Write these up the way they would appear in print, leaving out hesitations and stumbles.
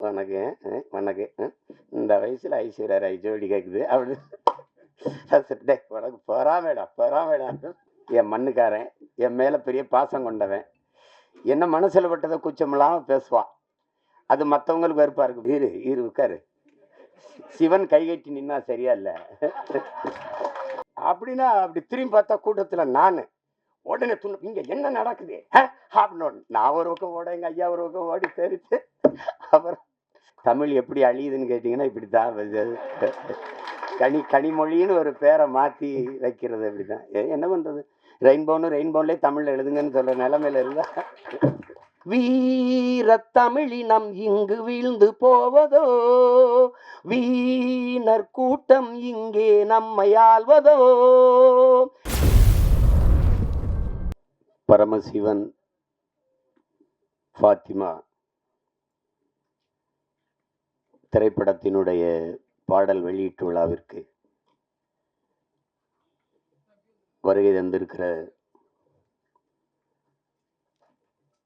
வணக்கம் வணக்கம் இந்த வயசில் ஐஸ்வர்யா ராய் ஜோடி கேட்குது அப்படி உனக்கு பொறாமேடா என் மண்ணுக்காரன், என் மேலே பெரிய பாசம் கொண்டவன், என்ன மனசில் பட்டதை குச்சமில்லாமல் பேசுவான். அது மற்றவங்களுக்கு வெறுப்பா இருக்கு. இரு உட்காரு, சிவன் கை கட்டி நின்னா சரியா இல்லை அப்படின்னா அப்படி திரும்பி பார்த்தா கூட்டத்தில் நான் உடனே இங்க என்ன நடக்குது அப்படின்னு நான் ஒரு பக்கம் ஓட, எங்க ஐயா ஒரு பக்கம் ஓடி தெரிச்சு. அப்புறம் தமிழ் எப்படி அழியுதுன்னு கேட்டீங்கன்னா இப்படித்தான் கனிமொழின்னு ஒரு பேரை மாற்றி வைக்கிறது. அப்படிதான் என்ன பண்றது, ரெயின்போன்லேயே தமிழ் எழுதுங்கன்னு சொல்ற நிலைமையில இருந்தா வீர தமிழினம் இங்கு வீழ்ந்து போவதோ, வீணர் கூட்டம் இங்கே நம்மை ஆள்வதோ. பரமசிவன் ஃபாத்திமா திரைப்படத்தினுடைய பாடல் வெளியீட்டு விழாவிற்கு வருகை தந்திருக்கிற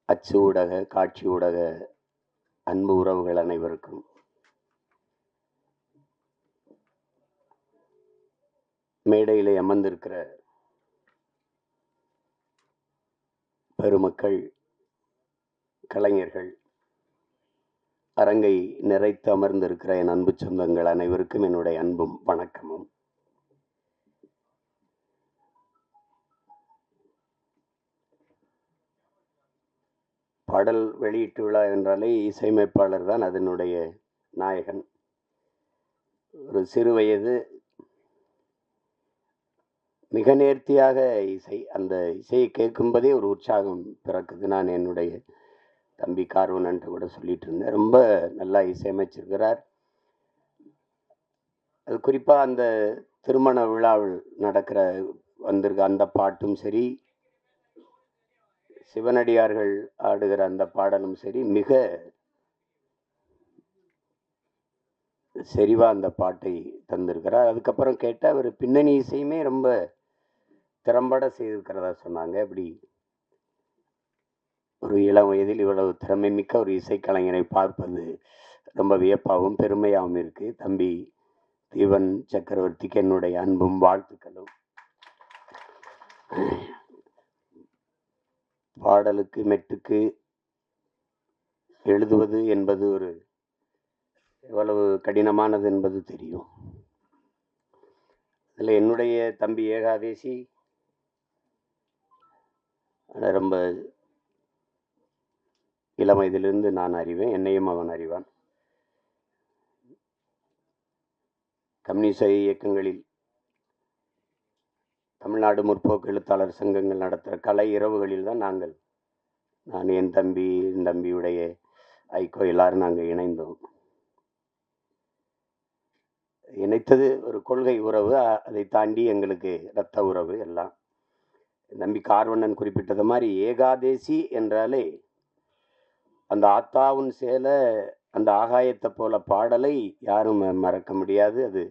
அச்சு ஊடக, காட்சி ஊடக அன்பு உறவுகள் அனைவருக்கும் மேடையிலே அமர்ந்திருக்கிற பெருமக்கள், கலைஞர்கள், அரங்கை நிறைத்து அமர்ந்திருக்கிற என் அன்பு சொந்தங்கள் அனைவருக்கும் என்னுடைய அன்பும் வணக்கமும். பாடல் வெளியீட்டு விழா என்றாலே இசையமைப்பாளர் தான் அதனுடைய நாயகன். ஒரு சிறு வயது மிக நேர்த்தியாக இசை, அந்த இசையை கேட்கும்போதே ஒரு உற்சாகம் பிறக்குது. நான் என்னுடைய தம்பி கார்வனன்ட்டு கூட சொல்லிட்டு இருந்தேன், ரொம்ப நல்லா இசையமைச்சிருக்கிறார். அது குறிப்பாக அந்த திருமண விழாவில் நடக்கிற வந்திருக்க அந்த பாட்டும் சரி, சிவனடியார்கள் ஆடுகிற அந்த பாடலும் சரி, மிக செறிவா அந்த பாட்டை தந்திருக்கிறார். அதுக்கப்புறம் கேட்டால் அவர் பின்னணி இசையுமே ரொம்ப திறம்பட செய்திருக்கிறதா சொன்னாங்க. அப்படி ஒரு இளம் வயதில் இவ்வளவு திறமை மிக்க ஒரு இசைக்கலைஞரை பார்ப்பது ரொம்ப வியப்பாகவும் பெருமையாகவும் இருக்கு. தம்பி தீவன் சக்கரவர்த்திக்கு என்னுடைய அன்பும் வாழ்த்துக்களும். பாடலுக்கு மெட்டுக்கு எழுதுவது என்பது ஒரு எவ்வளவு கடினமானது என்பது தெரியும். அதில் என்னுடைய தம்பி ஏகாதேசி ரொம்ப இளம் வயதிலிருந்து நான் அறிவேன், என்னையும் அவன் அறிவான். கம்யூனிச இயக்கங்களில் தமிழ்நாடு முற்போக்கு எழுத்தாளர் சங்கங்கள் நடத்துகிற கலை இரவுகளில் தான் நான் என் தம்பியுடைய ஐக்கோ எல்லாரும் நாங்கள் இணைந்தோம். இணைத்தது ஒரு கொள்கை உறவு, அதை தாண்டி எங்களுக்கு இரத்த உறவு எல்லாம். தம்பி கார்வண்ணன் குறிப்பிட்டது மாதிரி ஏகாதேசி என்றாலே அந்த ஆத்தாவும் சேல அந்த ஆகாயத்தை போல பாடலை யாரும் மறக்க முடியாது. அது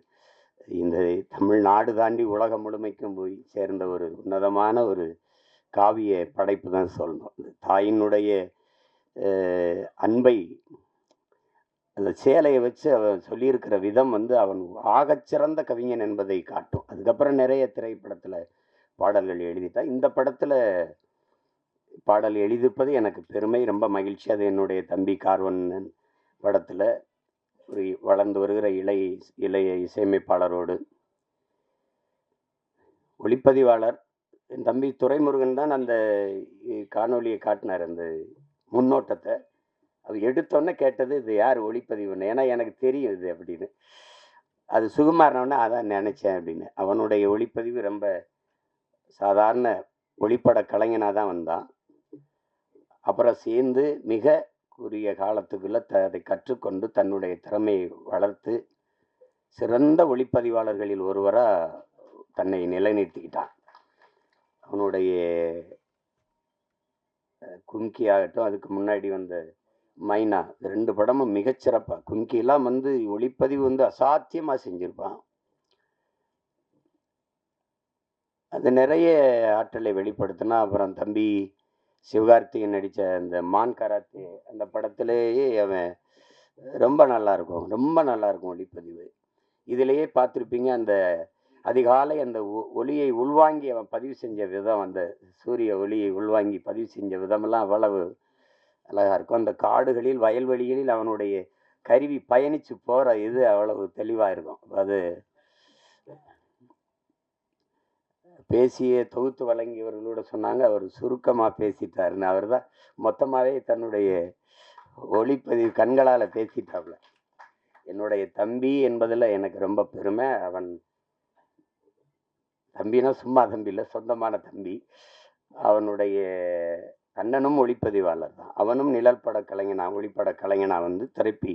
இந்த தமிழ்நாடு தாண்டி உலகம் முழுமைக்கும் போய் சேர்ந்த ஒரு உன்னதமான ஒரு காவிய படைப்பு தான் சொல்லணும். தாயினுடைய அன்பை அந்த சேலையை வச்சு அவன் சொல்லியிருக்கிற விதம் அவன் ஆகச்சிறந்த கவிஞன் என்பதை காட்டும். அதுக்கப்புறம் நிறைய திரைப்படத்தில் பாடல்கள் எழுதிட்டான். இந்த படத்தில் பாடல் எழுதியிருப்பது எனக்கு பெருமை, ரொம்ப மகிழ்ச்சி. அது என்னுடைய தம்பி கார்வண்ணன் படத்தில் ஒரு வளர்ந்து வருகிற இளைய இசையமைப்பாளரோடு ஒளிப்பதிவாளர் என் தம்பி துரைமுருகன் தான் அந்த காணொலியை காட்டினார். அந்த முன்னோட்டத்தை அது எடுத்தோன்னே கேட்டது, இது யார் ஒளிப்பதிவுன்னு. ஏன்னா எனக்கு தெரியும் இது அப்படின்னு. அது சுகுமாரனோடனே அதான் நினச்சேன் அப்படின்னு. அவனுடைய ஒளிப்பதிவு ரொம்ப சாதாரண ஒளிப்பட கலைஞனாக தான் வந்தான். அப்புறம் சேர்ந்து மிக குறுகிய காலத்துக்குள்ளே அதை கற்றுக்கொண்டு தன்னுடைய திறமையை வளர்த்து சிறந்த ஒளிப்பதிவாளர்களில் ஒருவராக தன்னை நிலைநிறுத்திக்கிட்டான். அவனுடைய கும்கி ஆகட்டும், அதுக்கு முன்னாடி வந்த மைனா, 2 படமும் மிகச்சிறப்பாக. கும்கியெல்லாம் ஒளிப்பதிவு அசாத்தியமாக செஞ்சுருப்பான். அது நிறைய ஆற்றலை வெளிப்படுத்தினா. அப்புறம் தம்பி சிவகார்த்திகேயன் நடித்த அந்த மான் கராத்தே அந்த படத்திலேயே அவன் ரொம்ப நல்லாயிருக்கும். ரொம்ப நல்லாயிருக்கும் ஒளிப்பதிவு. இதிலேயே பார்த்துருப்பீங்க, அந்த அதிகாலை அந்த ஒளியை உள்வாங்கி அவன் பதிவு செஞ்ச விதம், அந்த சூரிய ஒளியை உள்வாங்கி பதிவு செஞ்ச விதமெல்லாம் அவ்வளவு அழகா இருக்கும். அந்த காடுகளில், வயல்வெளிகளில் அவனுடைய கருவி பயணிச்சு போற இது அவ்வளவு தெளிவா இருக்கும். அது பேசிய தொகுத்து வழங்கியவர்களோட சொன்னாங்க, அவர் சுருக்கமா பேசிட்டாருன்னு. அவர்தான் மொத்தமாவே தன்னுடைய ஒளிப்பதிவு கண்களால பேசிட்டாப்ல. என்னுடைய தம்பி என்பதுல எனக்கு ரொம்ப பெருமை. அவன் தம்பினா சும்மா தம்பி இல்ல, சொந்தமான தம்பி. அவனுடைய அண்ணனும் ஒளிப்பதிவாளர் தான். அவனும் நிழல் பட கலைஞனா, ஒளிப்பட கலைஞனா வந்து திரைப்பி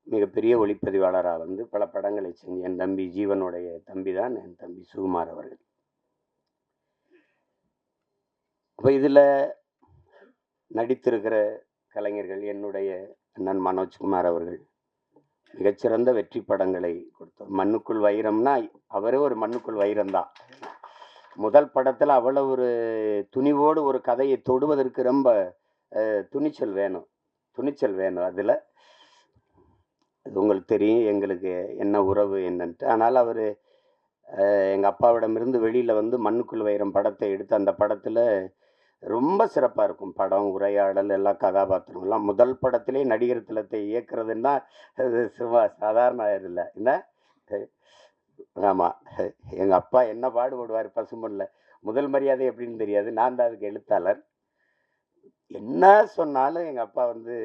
மிகப்பெரிய ஒளிப்பதிவாளரா வந்து பல படங்களை செஞ்சு, என் தம்பி ஜீவனுடைய தம்பி தான் என் தம்பி சுகுமார் அவர்கள். அப்ப இதுல நடித்திருக்கிற கலைஞர்கள், என்னுடைய அண்ணன் மனோஜ்குமார் அவர்கள் மிகச்சிறந்த வெற்றி படங்களை கொடுத்தார். மண்ணுக்குள் வைரம்னா அவரே ஒரு மண்ணுக்குள் வைரம் தான். முதல் படத்துல அவ்வளவு ஒரு துணிவோடு ஒரு கதையை தொடுவதற்கு ரொம்ப துணிச்சல் வேணும். துணிச்சல் வேணும் அதுல. அது உங்களுக்கு தெரியும் எங்களுக்கு என்ன உறவு என்னன்ட்டு. ஆனால் அவரு எங்க அப்பாவிடமிருந்து வெளியில வந்து மண்ணுக்குள் வைரம் படத்தை எடுத்து, அந்த படத்துல ரொம்ப சிறப்பா இருக்கும். படம், உரையாடல், எல்லா கதாபாத்திரம்லாம். முதல் படத்திலே நடிகர் திலத்தை இயக்குறதுன்னா அது சும்மா சாதாரண இது இல்ல. என்ன? ஆமா. எங்க அப்பா என்ன பாடுபடுவாரு பசும்பொன்ல. முதல் மரியாதை எப்படின்னு தெரியாது. நான் தான் அதுக்கு எழுத்தாளர். என்ன சொன்னாலும் எங்க அப்பா வந்து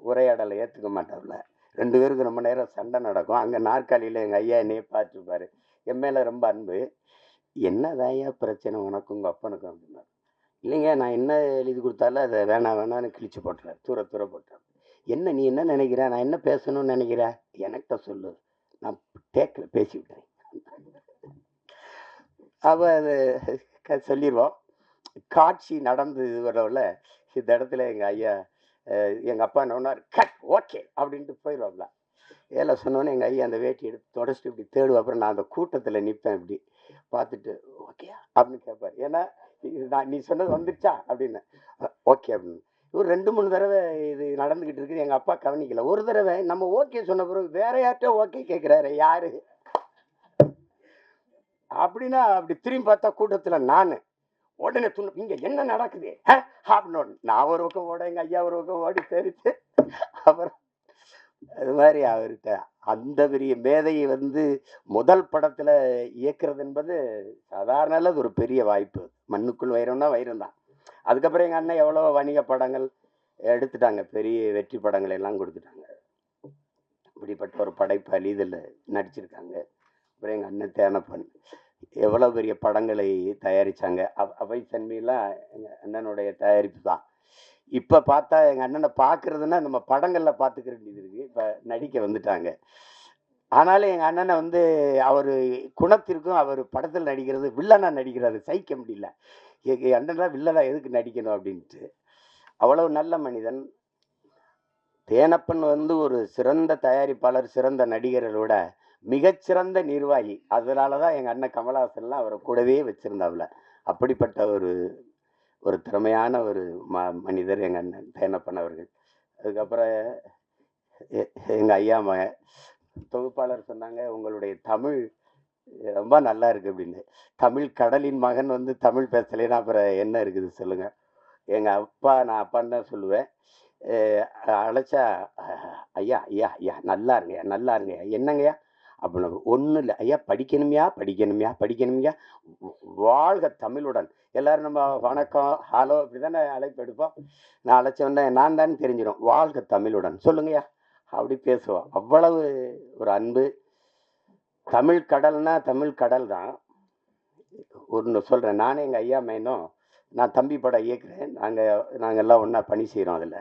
உரையாடலை ஏத்துக்க மாட்டாப்ல. 2 பேருக்கும் ரொம்ப நேரம் சண்டை நடக்கும். அங்க நாற்காலியில எங்க ஐயா என்னைய பார்த்துருப்பாரு. என் மேல ரொம்ப அன்பு. "என்னதாய்யா பிரச்சனை உனக்கும் உங்க அப்பனுக்கும்?" அப்படின்னாரு. இல்லைங்க, நான் என்ன எழுதி கொடுத்தாலும் அதை வேணாம் வேணான்னு கிழிச்சு போட்டுறாரு. தூர தூர போட்டுறாரு. "என்ன நீ என்ன நினைக்கிற? நான் என்ன பேசணும்னு நினைக்கிற? எனக்கிட்ட சொல்லு. நான் டேக்கில் பேசி விட்டுறேன்." அவ அது சொல்லிடுவோம். காட்சி நடந்து வரவுல இந்த இடத்துல எங்க ஐயா எங்க அப்பா என்ன பண்ணாரு, "கட், ஓகே" அப்படின்ட்டு போயிடுவாப்ல. ஏல சொன்னோன்னே எங்க ஐயா அந்த வேட்டி எடுத்து தொடச்சிட்டு இப்படி தேடுவா. அப்புறம் நான் அந்த கூட்டத்துல நிப்பேன் இப்படி. பார்த்துட்டு, "ஓகேயா?" அப்படின்னு கேட்பாரு. ஏன்னா, நான் "நீ சொன்னது வந்துருச்சா?" அப்படின்னு. "ஓகே" அப்படின்னு. ஒரு 2, 3 தடவை இது நடந்துகிட்டு இருக்குது. எங்க அப்பா கவனிக்கல. ஒரு தடவை நம்ம ஓகே சொன்ன பிறகு வேற யார்ட்ட ஓகே கேட்கிறாரு. யாரு? அப்படின்னா அப்படி திரும்பி பார்த்தா கூட்டத்துல நானு. உடனே "இங்க என்ன நடக்குது?" அப்படின்னு நான் ஒரு பக்கம் ஓட, எங்க ஐயா ஒரு பக்கம் ஓடி தெரிச்சு. அப்புறம் அது மாதிரி அவர்கிட்ட அந்த பெரிய மேதையை வந்து முதல் படத்துல இயக்குறது என்பது சாதாரண அல்ல, அது ஒரு பெரிய வாய்ப்பு. மண்ணுக்குள் வைரம்னா வைரம் தான். அதுக்கப்புறம் எங்க அண்ணன் எவ்வளோ வணிக படங்கள் எடுத்துட்டாங்க. பெரிய வெற்றி படங்கள் எல்லாம் கொடுத்துட்டாங்க. இப்படிப்பட்ட ஒரு படைப்பாளி இதில் நடிச்சிருக்காங்க. அப்புறம் எங்க அண்ணன் தேனப்பன் எவ்வளோ பெரிய படங்களை தயாரிச்சாங்க. அவை தன்மையெல்லாம் எங்க அண்ணனுடைய தயாரிப்பு தான். இப்ப பார்த்தா எங்க அண்ணனை பார்க்கறதுன்னா நம்ம படங்கள்ல பார்த்துக்க வேண்டியது இருக்கு. இப்ப நடிக்க வந்துட்டாங்க. ஆனாலும் எங்க அண்ணனை வந்து அவரு குணத்திற்கும் அவர் படத்தில் நடிக்கிறது, வில்லனா நடிக்கிறாரு. சகிக்க முடியல. எங்க அண்ணன்லாம் வில்லனா எதுக்கு நடிக்கணும் அப்படின்ட்டு. அவ்வளவு நல்ல மனிதன். தேனப்பன் வந்து ஒரு சிறந்த தயாரிப்பாளர், சிறந்த நடிகரை விட மிகச்சிறந்த நிர்வாகி. அதனால தான் எங்க அண்ணன் கமலஹாசன்லாம் அவரை கூடவே வச்சிருந்தாப்புல. அப்படிப்பட்ட ஒரு ஒரு திறமையான ஒரு மனிதர் எங்க அண்ணன் தேனப்பன் அவர்கள். அதுக்கப்புறம் எ எங்க ஐயா மகன் தொகுப்பாளர் சொன்னாங்க, "உங்களுடைய தமிழ் ரொம்ப நல்லா இருக்கு" அப்படின்னு. தமிழ் கடலின் மகன் வந்து தமிழ் பேசலைன்னா அப்புறம் என்ன இருக்குது சொல்லுங்க? எங்க அப்பா, நான் அப்பான்னு தான் சொல்லுவேன். அழைச்சா, "ஐயா, ஐயா, ஐயா நல்லா இருங்கய்யா, நல்லா இருங்கய்யா." "என்னங்கய்யா?" அப்படின்னு. "ஒண்ணும் இல்ல. ஐயா படிக்கணும்யா, படிக்கணும்யா, படிக்கணும்யா. வாழ்க தமிழுடன்." எல்லாரும் நம்ம வணக்கம், ஹலோ இப்படிதானே அழைப்பு எடுப்போம். நான் அழைச்ச உடனே நான் தான்னு தெரிஞ்சிடும். "வாழ்க தமிழுடன்." "சொல்லுங்கய்யா." அப்படி பேசுவோம். அவ்வளவு ஒரு அன்பு. தமிழ் கடல்னா தமிழ் கடல் தான். ஒண்ணு சொல்றேன். நானும் எங்க ஐயா மகனும், நான் தம்பி படம் இயக்குறேன். நாங்க எல்லாம் ஒண்ணா பணி செய்றோம் அதுல.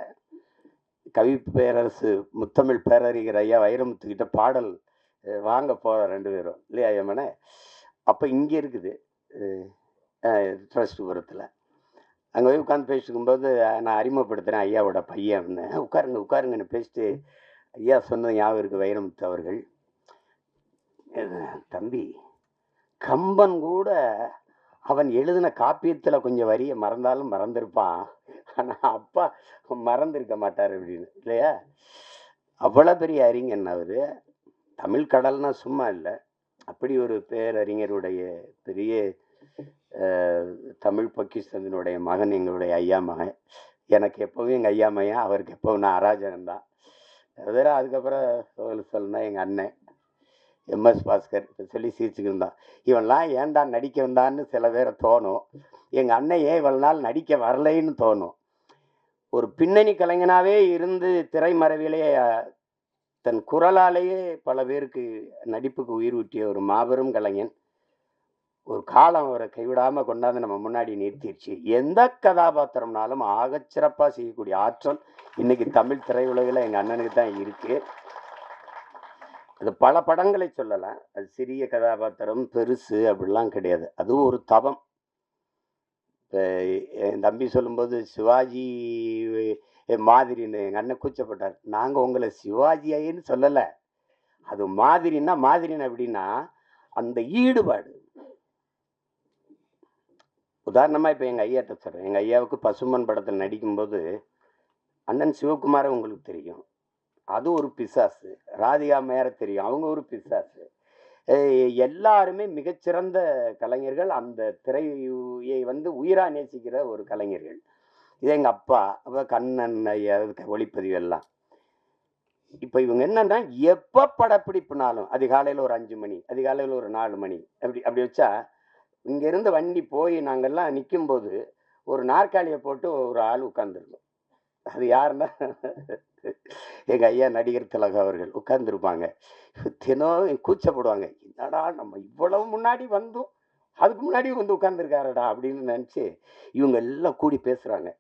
கவி பேரரசு முத்தமிழ் பேரறிஞர் ஐயா வைரமுத்துக்கிட்ட பாடல் வாங்க போறோம் 2 பேரும். இல்லையா ஐயமனே? அப்ப இங்க இருக்குது. ட்ரஸ்ட்புரத்துல. அங்க போய் உட்காந்து பேசிட்டு இருக்கும்போது நான் அறிமுகப்படுத்துறேன் ஐயாவோட பையன் அப்படின்னு. "உட்காருங்க, உட்காருங்கன்னு" பேசிட்டு ஐயா சொன்னது ஞாபகம் இருக்கு வைரமுத்து அவர்கள். "தம்பி, கம்பன் கூட அவன் எழுதின காப்பியத்துல கொஞ்சம் வரிய மறந்தாலும் மறந்திருப்பான். ஆனா அப்பா மறந்திருக்க மாட்டாரு" அப்படின்னு. இல்லையா? அவ்வளோ பெரிய அறிஞன் அவர். தமிழ் கடல்னா சும்மா இல்லை. அப்படி ஒரு பேரறிஞருடைய பெரிய தமிழ் பொக்கிஷத்தினுடைய மகன் எங்களுடைய ஐயா மகன். எனக்கு எப்பவும் எங்கள் ஐயா மகன், அவருக்கு எப்பவும் நான் அராஜகம்தான். வேற அதுக்கப்புறம் சொல்லணும்னா எங்கள் அண்ணன் எம்எஸ் பாஸ்கர் சொல்லி சிரிச்சுக்கிருந்தான். இவன்லாம் ஏன்டா நடிக்க வந்தான்னு சில பேரை தோணும். எங்கள் அண்ணன் ஏன் இவ்வளோ நாள் நடிக்க வரலைன்னு தோணும். ஒரு பின்னணி கலைஞனாகவே இருந்து திரைமறைவிலே தன் குரலாலேயே பல பேருக்கு நடிப்புக்கு உயிர் ஊட்டிய ஒரு மாபெரும் கலைஞன். ஒரு காலம் அவரை கைவிடாமல் கொண்டாந்து நம்ம முன்னாடி நிறுத்திடுச்சு. எந்த கதாபாத்திரம்னாலும் ஆகச்சிறப்பாக செய்யக்கூடிய ஆற்றல் இன்னைக்கு தமிழ் திரையுலகில் எங்கள் அண்ணனுக்கு தான் இருக்கு. அது பல படங்களை சொல்லலாம். அது சிறிய கதாபாத்திரம் பெருசு அப்படிலாம் கிடையாது. அதுவும் ஒரு தவம். இப்போ என் தம்பி சொல்லும்போது சிவாஜி மாதிரின்னு எங்கள் அண்ணன் கூச்சப்பட்டார். நாங்கள் உங்களை சிவாஜின்னு சொல்லலை. அது மாதிரின்னு அப்படின்னா அந்த ஈடுபாடு. உதாரணமாக இப்போ எங்கள் ஐயாட்ட சொல்கிறேன். எங்கள் ஐயாவுக்கு பசுமன் படத்தில் நடிக்கும்போது அண்ணன் சிவகுமாரை உங்களுக்கு தெரியும். அது ஒரு பிசாசு. ராதிகா மேர தெரியும், அவங்க ஒரு பிசாசு. எல்லாருமே மிகச்சிறந்த கலைஞர்கள். அந்த திரையை உயிரா நேசிக்கிற ஒரு கலைஞர்கள். இது எங்கள் அப்பா கண்ணன் ஐயா ஒளிப்பதிவு எல்லாம். இப்போ இவங்க என்னன்னா எப்போ படப்பிடிப்புனாலும் அதிகாலையில் ஒரு 5 மணி, அதிகாலையில் ஒரு 4 மணி அப்படி வச்சா இங்கேருந்து வண்டி போய் நாங்கள்லாம் நிற்கும்போது ஒரு நாற்காலியை போட்டு ஒரு ஆள் உட்கார்ந்துருக்கும். அது யாருன்னா எங்கள் ஐயா நடிகர் திலகம் அவர்கள் உட்கார்ந்துருப்பாங்க. தினம் கூச்சப்படுவாங்க. என்னடா நம்ம இவ்வளவு முன்னாடி வந்தும் அதுக்கு முன்னாடி உட்கார்ந்துருக்காரடா அப்படின்னு நினச்சி இவங்க எல்லாம் கூடி பேசுகிறாங்க.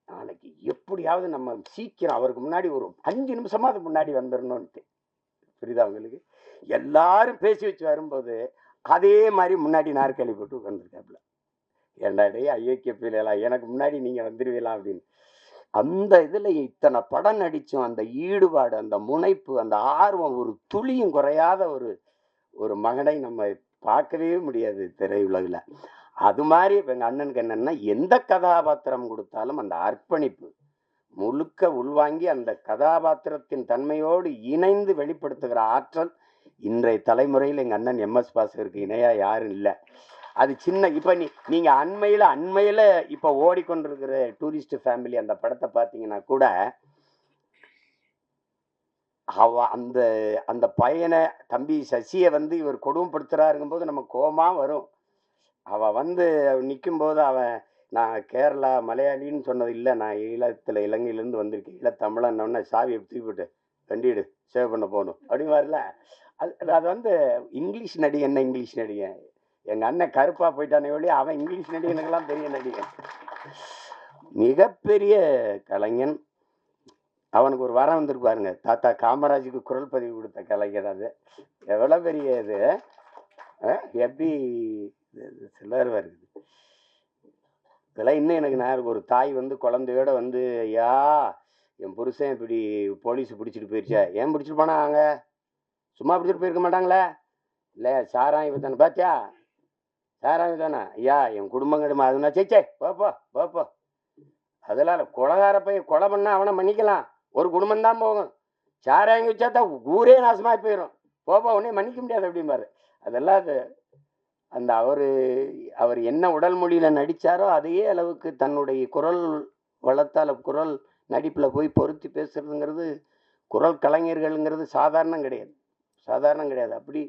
நாளைக்கு எப்படியாவது நம்ம சீக்கிரம் அவருக்கு முன்னாடி ஒரு 5 நிமிஷமாவது முன்னாடி வந்துடணும்ன்ட்டு. புரியுதா உங்களுக்கு? எல்லாரும் பேசி வச்சு வரும்போது அதே மாதிரி முன்னாடி நாற்காலி போட்டு உட்காந்துருக்காப்புல. ஏண்டாடே ஐயோக்கிய பிள்ளைகளா, எனக்கு முன்னாடி நீங்கள் வந்துடுவீங்களா அப்படின்னு. அந்த இதில் இத்தனை படம் நடித்தும் அந்த ஈடுபாடு, அந்த முனைப்பு, அந்த ஆர்வம் ஒரு துளியும் குறையாத ஒரு மகனை நம்ம பார்க்கவே முடியாது திரையுலகில். அது மாதிரி இப்போ எங்கள் அண்ணனுக்கு என்னென்னா எந்த கதாபாத்திரம் கொடுத்தாலும் அந்த அர்ப்பணிப்பு முழுக்க உள்வாங்கி அந்த கதாபாத்திரத்தின் தன்மையோடு இணைந்து வெளிப்படுத்துகிற ஆற்றல் இன்றைய தலைமுறையில் எங்கள் அண்ணன் எம்எஸ் பாஸ்கருக்கு இணையாக யாரும் இல்லை. அது சின்ன இப்போ நீங்கள் அண்மையில் இப்போ ஓடிக்கொண்டிருக்கிற டூரிஸ்ட் ஃபேமிலி அந்த படத்தை பார்த்தீங்கன்னா கூட அந்த அந்த பையனை தம்பி சசியை இவர் கொடுமைப்படுத்துறாருங்கும்போது நம்ம கோபமா வரும். அவன் நிற்கும்போது அவன் நான் கேரளா மலையாளின்னு சொன்னது இல்லை, நான் இலங்கையிலேருந்து வந்திருக்கேன், ஈழத்தமிழன்னொன்னே சாவியை தூக்கிவிட்டு வண்டிடு சேவ் பண்ண போகணும் அப்படிவார்ல. அது இங்கிலீஷ் நடிகை. என்ன இங்கிலீஷ் நடிகன்? எங்கள் அண்ணன் கருப்பாக போயிட்டானே ஒழி, அவன் இங்கிலீஷ் நடிகனுக்கெல்லாம் பெரிய நடிகன், மிகப்பெரிய கலைஞன். அவனுக்கு ஒரு வரம் வந்திருப்பாருங்க. தாத்தா காமராஜுக்கு குரல் பதிவு கொடுத்த கலைஞர். அது எவ்வளோ பெரிய இது. எப்படி சிலர் வருது இதெல்லாம். இன்னும் எனக்கு நான் ஒரு தாய் குழந்தையோட ஐயா என் புருஷன் இப்படி போலீஸ் பிடிச்சிட்டு போயிடுச்சா. ஏன் பிடிச்சிட்டு போனாங்க? சும்மா பிடிச்சிட்டு போயிருக்க மாட்டாங்களே. இல்லை சாராயம் தானே பாத்தியா, சாராயம் தானே ஐயா, என் குடும்பம் கடுமா அதுனா சேச்சே போப்போ. அதெல்லாம் கொலகார போய் கொலை பண்ணா அவனை மன்னிக்கலாம், ஒரு குடும்பம் தான் போகும். சாராயம் வச்சாதான் ஊரே நாசமாக போயிடும், போப்பா உடனே மன்னிக்க முடியாது அப்படிம்பாரு. அதெல்லாம் அது அந்த அவர் என்ன உடல் மொழியில் நடித்தாரோ அதே அளவுக்கு தன்னுடைய குரல் வளர்த்தால் குரல் நடிப்பில் போய் பொருத்தி பேசுறதுங்கிறது குரல் கலைஞர்கள்ங்கிறது சாதாரணம் கிடையாது. அப்படி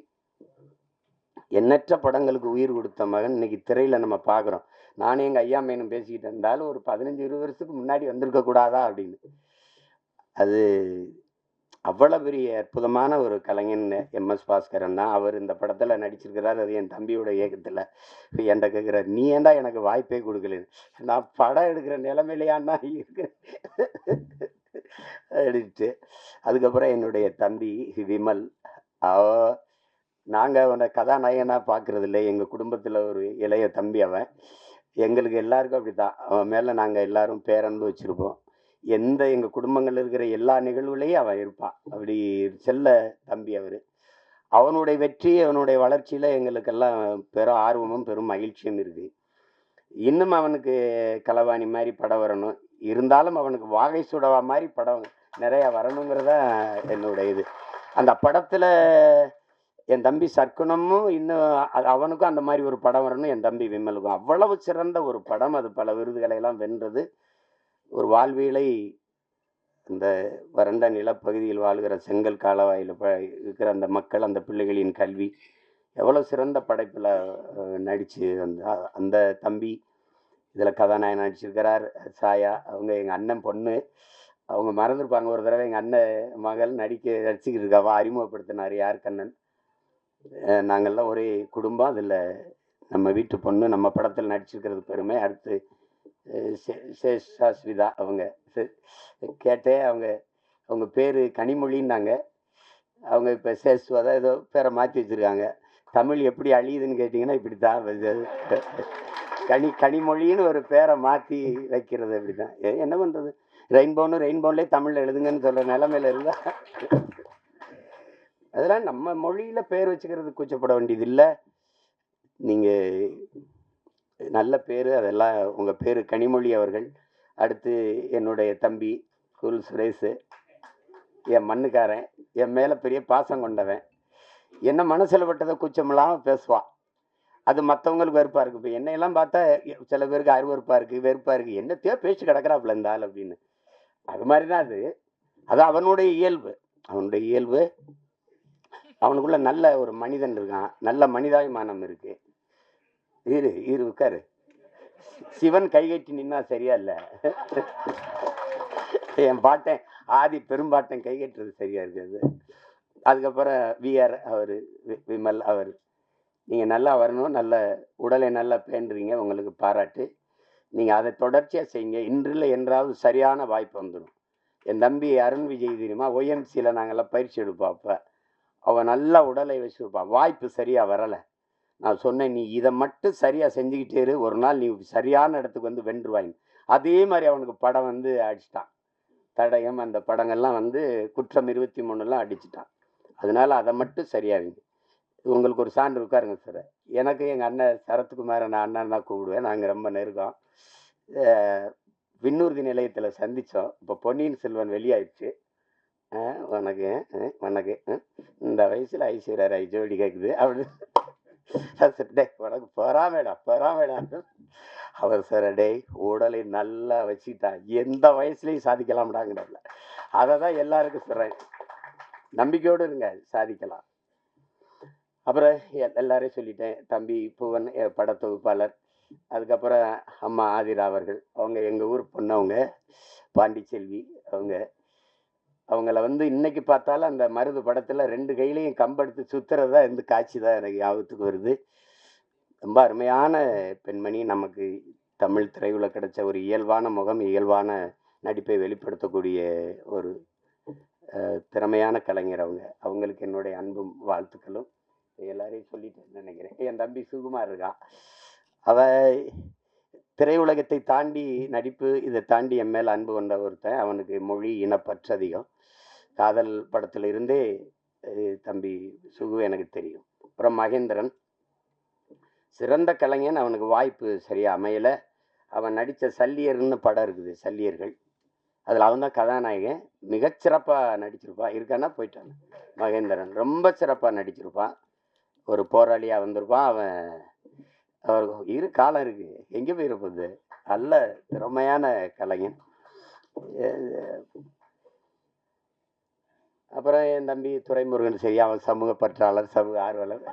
எண்ணற்ற படங்களுக்கு உயிர் கொடுத்த மகன் இன்னைக்கு திரையில் நம்ம பார்க்குறோம். நானே எங்கள் ஐயா மேனும் பேசிக்கிட்டு இருந்தாலும் ஒரு 15-20 வருஷத்துக்கு முன்னாடி வந்திருக்கக்கூடாதா அப்படின்னு. அது அவ்வளோ பெரிய அற்புதமான ஒரு கலைஞன் எம்எஸ் பாஸ்கரன் தான். அவர் இந்த படத்தில் நடிச்சிருக்கிறார். அது என் தம்பியோட இயக்கத்தில். இப்போ என்கிட்ட கேட்குறாரு, நீ ஏன்டா எனக்கு வாய்ப்பே கொடுக்கல? நான் படம் எடுக்கிற நிலைமையிலையான்னா இருக்கிறேன் எடுத்து. அதுக்கப்புறம் என்னுடைய தம்பி விமல், நாங்கள் அவனை கதாநாயகனாக பார்க்குறது இல்லை. எங்கள் குடும்பத்தில் ஒரு இளைய தம்பி அவன். எங்களுக்கு எல்லாருக்கும் அப்படி தான். அவன் மேலே நாங்கள் எல்லாரும் பேரன்பு வச்சுருப்போம். எங்கள் குடும்பங்கள் இருக்கிற எல்லா நிகழ்வுலையும் அவன் இருப்பான். அப்படி செல்ல தம்பி அவர். அவனுடைய வெற்றி, அவனுடைய வளர்ச்சியில் எங்களுக்கெல்லாம் பெரும் ஆர்வமும் பெரும் மகிழ்ச்சியும் இருக்குது. இன்னும் அவனுக்கு களவாணி மாதிரி படம் வரணும். இருந்தாலும் அவனுக்கு வாகை சுடவா மாதிரி படம் நிறையா வரணுங்கிறதா என்னுடைய இது. அந்த படத்தில் என் தம்பி சற்குணமும் இன்னும் அவனுக்கும் அந்த மாதிரி ஒரு படம் வரணும், என் தம்பி விமலுக்கும். அவ்வளவு சிறந்த ஒரு படம். அது பல விருதுகளை எல்லாம் வென்றது. ஒரு வாழ்வியலை இந்த வறண்ட நிலப்பகுதியில் வாழ்கிற செங்கல் காலவாயில் இருக்கிற அந்த மக்கள், அந்த பிள்ளைகளின் கல்வி, எவ்வளோ சிறந்த படைப்பில் நடித்து அந்த அந்த தம்பி இதில் கதாநாயகன் நடிச்சிருக்கிறார். சாயா அவங்க எங்கள் அண்ணன் பொண்ணு. அவங்க மறந்துருப்பாங்க, ஒரு தடவை எங்கள் அண்ணன் மகள் நடிச்சுக்கிட்டு இருக்காவா அறிமுகப்படுத்தினார் யார் கண்ணன். நாங்கள்லாம் ஒரே குடும்பம். அதில் நம்ம வீட்டு பொண்ணு நம்ம படத்தில் நடிச்சிருக்கிறது பெருமை. அடுத்து சேஷாஸ்விதா அவங்க கேட்டேன். அவங்க பேர் கனிமொழின்னாங்க. அவங்க இப்போ சேஸ்வதா ஏதோ பேரை மாற்றி வச்சுருக்காங்க. தமிழ் எப்படி அழியுதுன்னு கேட்டிங்கன்னா இப்படி தான். கனிமொழின்னு ஒரு பேரை மாற்றி வைக்கிறது அப்படி தான். என்ன பண்ணுறது, ரெயின்போன்லேயே தமிழில் எழுதுங்கன்னு சொல்கிற நிலமையில இருந்தால் அதெல்லாம் நம்ம மொழியில் பேர் வச்சுக்கிறது கூச்சப்பட வேண்டியது இல்லை. நீங்கள் நல்ல பேர், அதெல்லாம் உங்கள் பேர் கனிமொழி அவர்கள். அடுத்து என்னுடைய தம்பி குல் சுரேஷு, என் மண்ணுக்காரன், என் மேலே பெரிய பாசம் கொண்டவன். என்ன மனசில் பட்டதை கூச்சமெல்லாம் பேசுவான். அது மற்றவங்களுக்கு வெறுப்பாக இருக்குது. இப்போ என்னையெல்லாம் பார்த்தா சில பேருக்கு அருவறுப்பாக இருக்குது, வெறுப்பாக இருக்குது. என்னத்தையோ பேச்சு கிடக்கிறாப்புல இருந்தால் அப்படின்னு. அது மாதிரி தான் அது அவனுடைய இயல்பு. அவனுக்குள்ள நல்ல ஒரு மனிதன் இருக்கான், நல்ல மனிதாபிமானம் இருக்கு. இரு உட்காரு. சிவன் கைகட்டி நின்னா சரியா இல்லை. என் பாட்டன் ஆதி பெரும்பாட்டன் கைகட்டுறது சரியா இருக்காது. அதுக்கப்புறம் விஆர் அவர், விமல் அவர். நீங்கள் நல்லா வரணும், நல்ல உடலை நல்லா பேண்டுறீங்க, உங்களுக்கு பாராட்டு. நீங்கள் அதை தொடர்ச்சியாக செய்யுங்க. இன்றில் என்றாவது சரியான வாய்ப்பு வந்துடும். என் தம்பி அருண் விஜய் தெரியுமா, ஒய்எம்சியில் நாங்கள்லாம் பயிற்சி எடுப்போம். அப்போ அவன் நல்லா உடலை வச்சுருப்பான். வாய்ப்பு சரியாக வரலை. நான் சொன்னேன், நீ இதை மட்டும் சரியாக செஞ்சுக்கிட்டே இரு, ஒரு நாள் நீ சரியான இடத்துக்கு வந்து வென்றுவாங்க. அதே மாதிரி அவனுக்கு படம் வந்து அடிச்சிட்டான். தடயம் அந்த படங்கள்லாம் வந்து குற்றம் 23 அடிச்சிட்டான். அதனால அதை மட்டும் சரியாகுங்க. உங்களுக்கு ஒரு சான்று உட்காருங்க சார். எனக்கு எங்கள் அண்ணன் சரத்குமாரை நான் அண்ணன் தான் கூப்பிடுவேன். நாங்கள் ரொம்ப நெருக்கம். விண்ணூர்தி நிலையத்தில் சந்தித்தோம். இப்போ பொன்னியின் செல்வன் வெளியாயிடுச்சு. வணக்கம் இந்த வயசில் ஐஸ்வர்யா ராய் ஜோடி கேட்குது அப்படின்னு. டே உனக்கு பொறாமேடா. அவர் சார் டே உடலை நல்லா வச்சுக்கிட்டா எந்த வயசுலையும் சாதிக்கலாம்டாங்கிறல. அதை தான் எல்லாருக்கும் சொல்கிறேன். நம்பிக்கையோடு இருங்க, சாதிக்கலாம். அப்புறம் எல்லாரையும் சொல்லிட்டேன். தம்பி புவன் படத்தொகுப்பாளர். அதுக்கப்புறம் அம்மா ஆதிரா அவர்கள், அவங்க எங்கள் ஊர் பொண்ணு. அவங்க பாண்டிச்செல்வி. அவங்கள வந்து இன்னைக்கு பார்த்தாலும் அந்த மருது படத்தில் 2 கையிலையும் கம்பெடுத்து சுற்றுறதா இந்த காட்சி தான் எனக்கு ஞாபகத்துக்கு வருது. ரொம்ப அருமையான பெண்மணி. நமக்கு தமிழ் திரையுல கிடைச்ச ஒரு இயல்பான முகம், இயல்பான நடிப்பை வெளிப்படுத்தக்கூடிய ஒரு திறமையான கலைஞர். அவங்களுக்கு என்னுடைய அன்பும் வாழ்த்துக்களும். எல்லாரையும் சொல்லிட்டு நினைக்கிறேன். என் தம்பி சுகுமார் இருக்கான். திரையுலகத்தை தாண்டி நடிப்பு, இதை தாண்டி என் மேல் அன்பு கொண்ட ஒருத்தன். அவனுக்கு மொழி இனப்பற்று அதிகம். காதல் படத்தில் இருந்தே தம்பி சுகு எனக்கு தெரியும். அப்புறம் மகேந்திரன் சிறந்த கலைஞன். அவனுக்கு வாய்ப்பு சரியாக அமையலை. அவன் நடித்த சல்லியர்னு படம் இருக்குது, சல்லியர்கள். அதில் அவன் தான் கதாநாயகன். மிகச்சிறப்பாக நடிச்சிருப்பான். இருக்கான்னா போயிட்டான். மகேந்திரன் ரொம்ப சிறப்பாக நடிச்சிருப்பான். ஒரு போராளியாக வந்திருப்பான். அவருக்கு காலம் இருக்கு, எங்கே போயிருப்பது. நல்ல திறமையான கலைஞன். அப்புறம் என் தம்பி துரைமுருகன், சரி, அவன் சமூக பற்றாளர், சமூக ஆர்வலர்.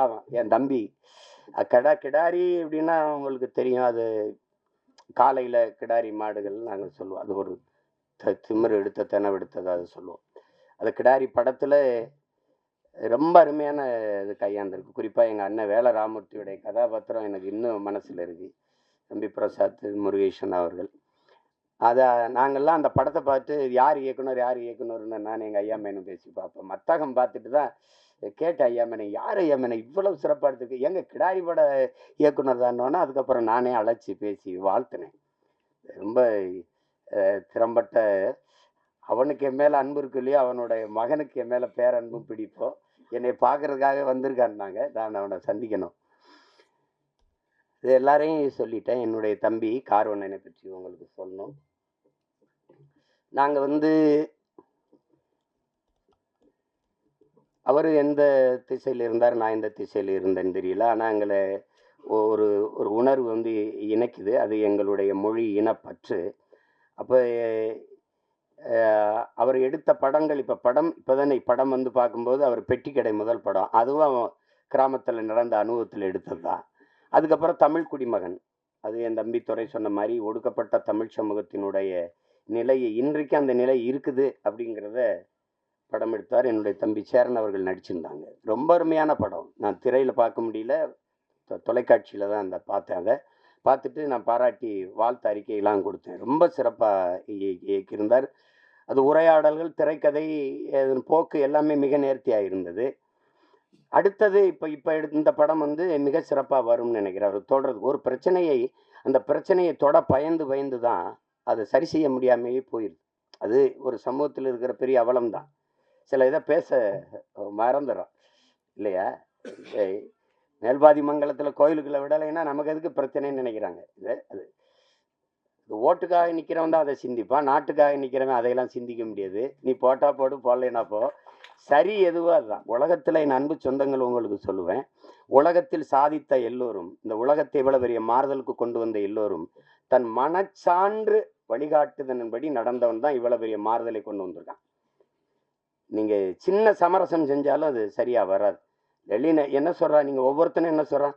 ஆமாம், என் தம்பி கிடாரி அப்படின்னா உங்களுக்கு தெரியும். அது காலையில் கிடாரி மாடுகள் நாங்கள் சொல்லுவோம். அது ஒரு திமிரு எடுத்த தெனவெடுத்தது அது சொல்லுவோம். அது கிடாரி படத்தில் ரொம்ப அருமையான இது கையாண்டிருக்கு. குறிப்பாக எங்கள் அண்ணன் வேல ராமூர்த்தியுடைய கதாபாத்திரம் எனக்கு இன்னும் மனசில் இருக்குது. தம்பி பிரசாத் முருகேசன் அவர்கள். அதை நாங்கள்லாம் அந்த படத்தை பார்த்து யார் இயக்குனர்னு நான் எங்கள் ஐயா மேனும் பேசி பார்ப்பேன். மத்தகம் பார்த்துட்டு தான் கேட்ட ஐயா மேனை, யார் ஐயா மேனை இவ்வளவு சிறப்பாக எடுத்துருக்கு, எங்கள் கிடாரி பட இயக்குனர் தானோன்னா. அதுக்கப்புறம் நானே அழைச்சி பேசி வாழ்த்தினேன். ரொம்ப திறம்பட்ட, அவனுக்கு என் மேலே அன்பு இருக்கு இல்லையோ, அவனுடைய மகனுக்கு என் மேலே பேரன்பும் பிடிப்போம். என்னை பார்க்கறதுக்காக வந்திருக்கான்னாங்க. நான் அவனை சந்திக்கணும். இது எல்லாரையும் சொல்லிட்டேன். என்னுடைய தம்பி கார்வண்ணனை பற்றி உங்களுக்கு சொல்லணும். நாங்க வந்து அவரு எந்த திசையில இருந்தாரு, நான் எந்த திசையில இருந்தேன்னு தெரியல. ஆனா எங்கள ஒரு ஒரு உணர்வு வந்து இணைக்குது. அது எங்களுடைய மொழி இனப்பற்று. அப்ப அ அவர் எடுத்த படங்கள் இப்ப தானே படம் வந்து பார்க்கும்போது, அவர் பெட்டிக்கடை முதல் படம். அதுவும் கிராமத்தில நடந்த அனுபவத்தில எடுத்தது தான். அதுக்கப்புறம் தமிழ் குடிமகன். அது என் தம்பி துரை சொன்ன மாரி, ஒடுக்கப்பட்ட தமிழ் சமூகத்தினுடைய நிலையை இன்றைக்கு அந்த நிலை இருக்குது அப்படிங்கிறத படம் எடுத்தார். என்னுடைய தம்பி சேரன் அவர்கள் நடிச்சிருந்தாங்க. ரொம்ப அருமையான படம். நான் திரையில பார்க்க முடியல. தொலைக்காட்சியில தான் பார்த்தேன் அத. பார்த்துட்டு நான் பாராட்டி வாழ்த்து அறிக்கைலாம் குடுத்தேன். ரொம்ப சிறப்பா இயக்கியிருந்தார். அது உரையாடல்கள், திரைக்கதை, போக்கு எல்லாமே மிக நேர்த்தியா இருந்தது. அடுத்தது இப்ப இப்ப இந்த படம் வந்து மிக சிறப்பா வரும்னு நினைக்கிறேன். அவர் தொடர்றது ஒரு பிரச்சனையை அந்த பிரச்சனையை தொட பயந்து பயந்து தான் அத சரி செய்ய முடியாமயே போயிருது. அது ஒரு சமூகத்தில இருக்கிற பெரிய அவலம் தான். சில இத பேச மறந்துர்றோம். இல்லையா? எ மேல்பாதி மங்கலத்தில கோயிலுக்குள்ள விடலைன்னா நமக்கு எதுக்கு பிரச்சனைன்னு நினைக்கிறாங்க. அது ஓட்டுக்காக நிக்கிறவன் தான் அத சிந்திப்பான். நாட்டுக்காக நிக்கிறவன் அதையெல்லாம் சிந்திக்க முடியாது. நீ போட்டா போடு, போடலைன்னா போ. சரி எதுவோ அதுதான். உலகத்தில என் அன்பு சொந்தங்கள் உங்களுக்கு சொல்லுவேன். உலகத்தில் சாதித்த எல்லோரும், இந்த உலகத்தை இவ்வளவு பெரிய மாறுதலுக்கு கொண்டு வந்த எல்லோரும், தன் மனச்சான்று வழிகாட்டுதலின்படி நடந்தவன் தான் இவ்வளவு பெரிய மாறுதலை கொண்டு வந்திருக்கான். நீங்க சின்ன சமரசம் செஞ்சாலும் அது சரியா வராது. என்ன சொல்றான்? நீங்க ஒவ்வொருத்தனும் என்ன சொல்றான்?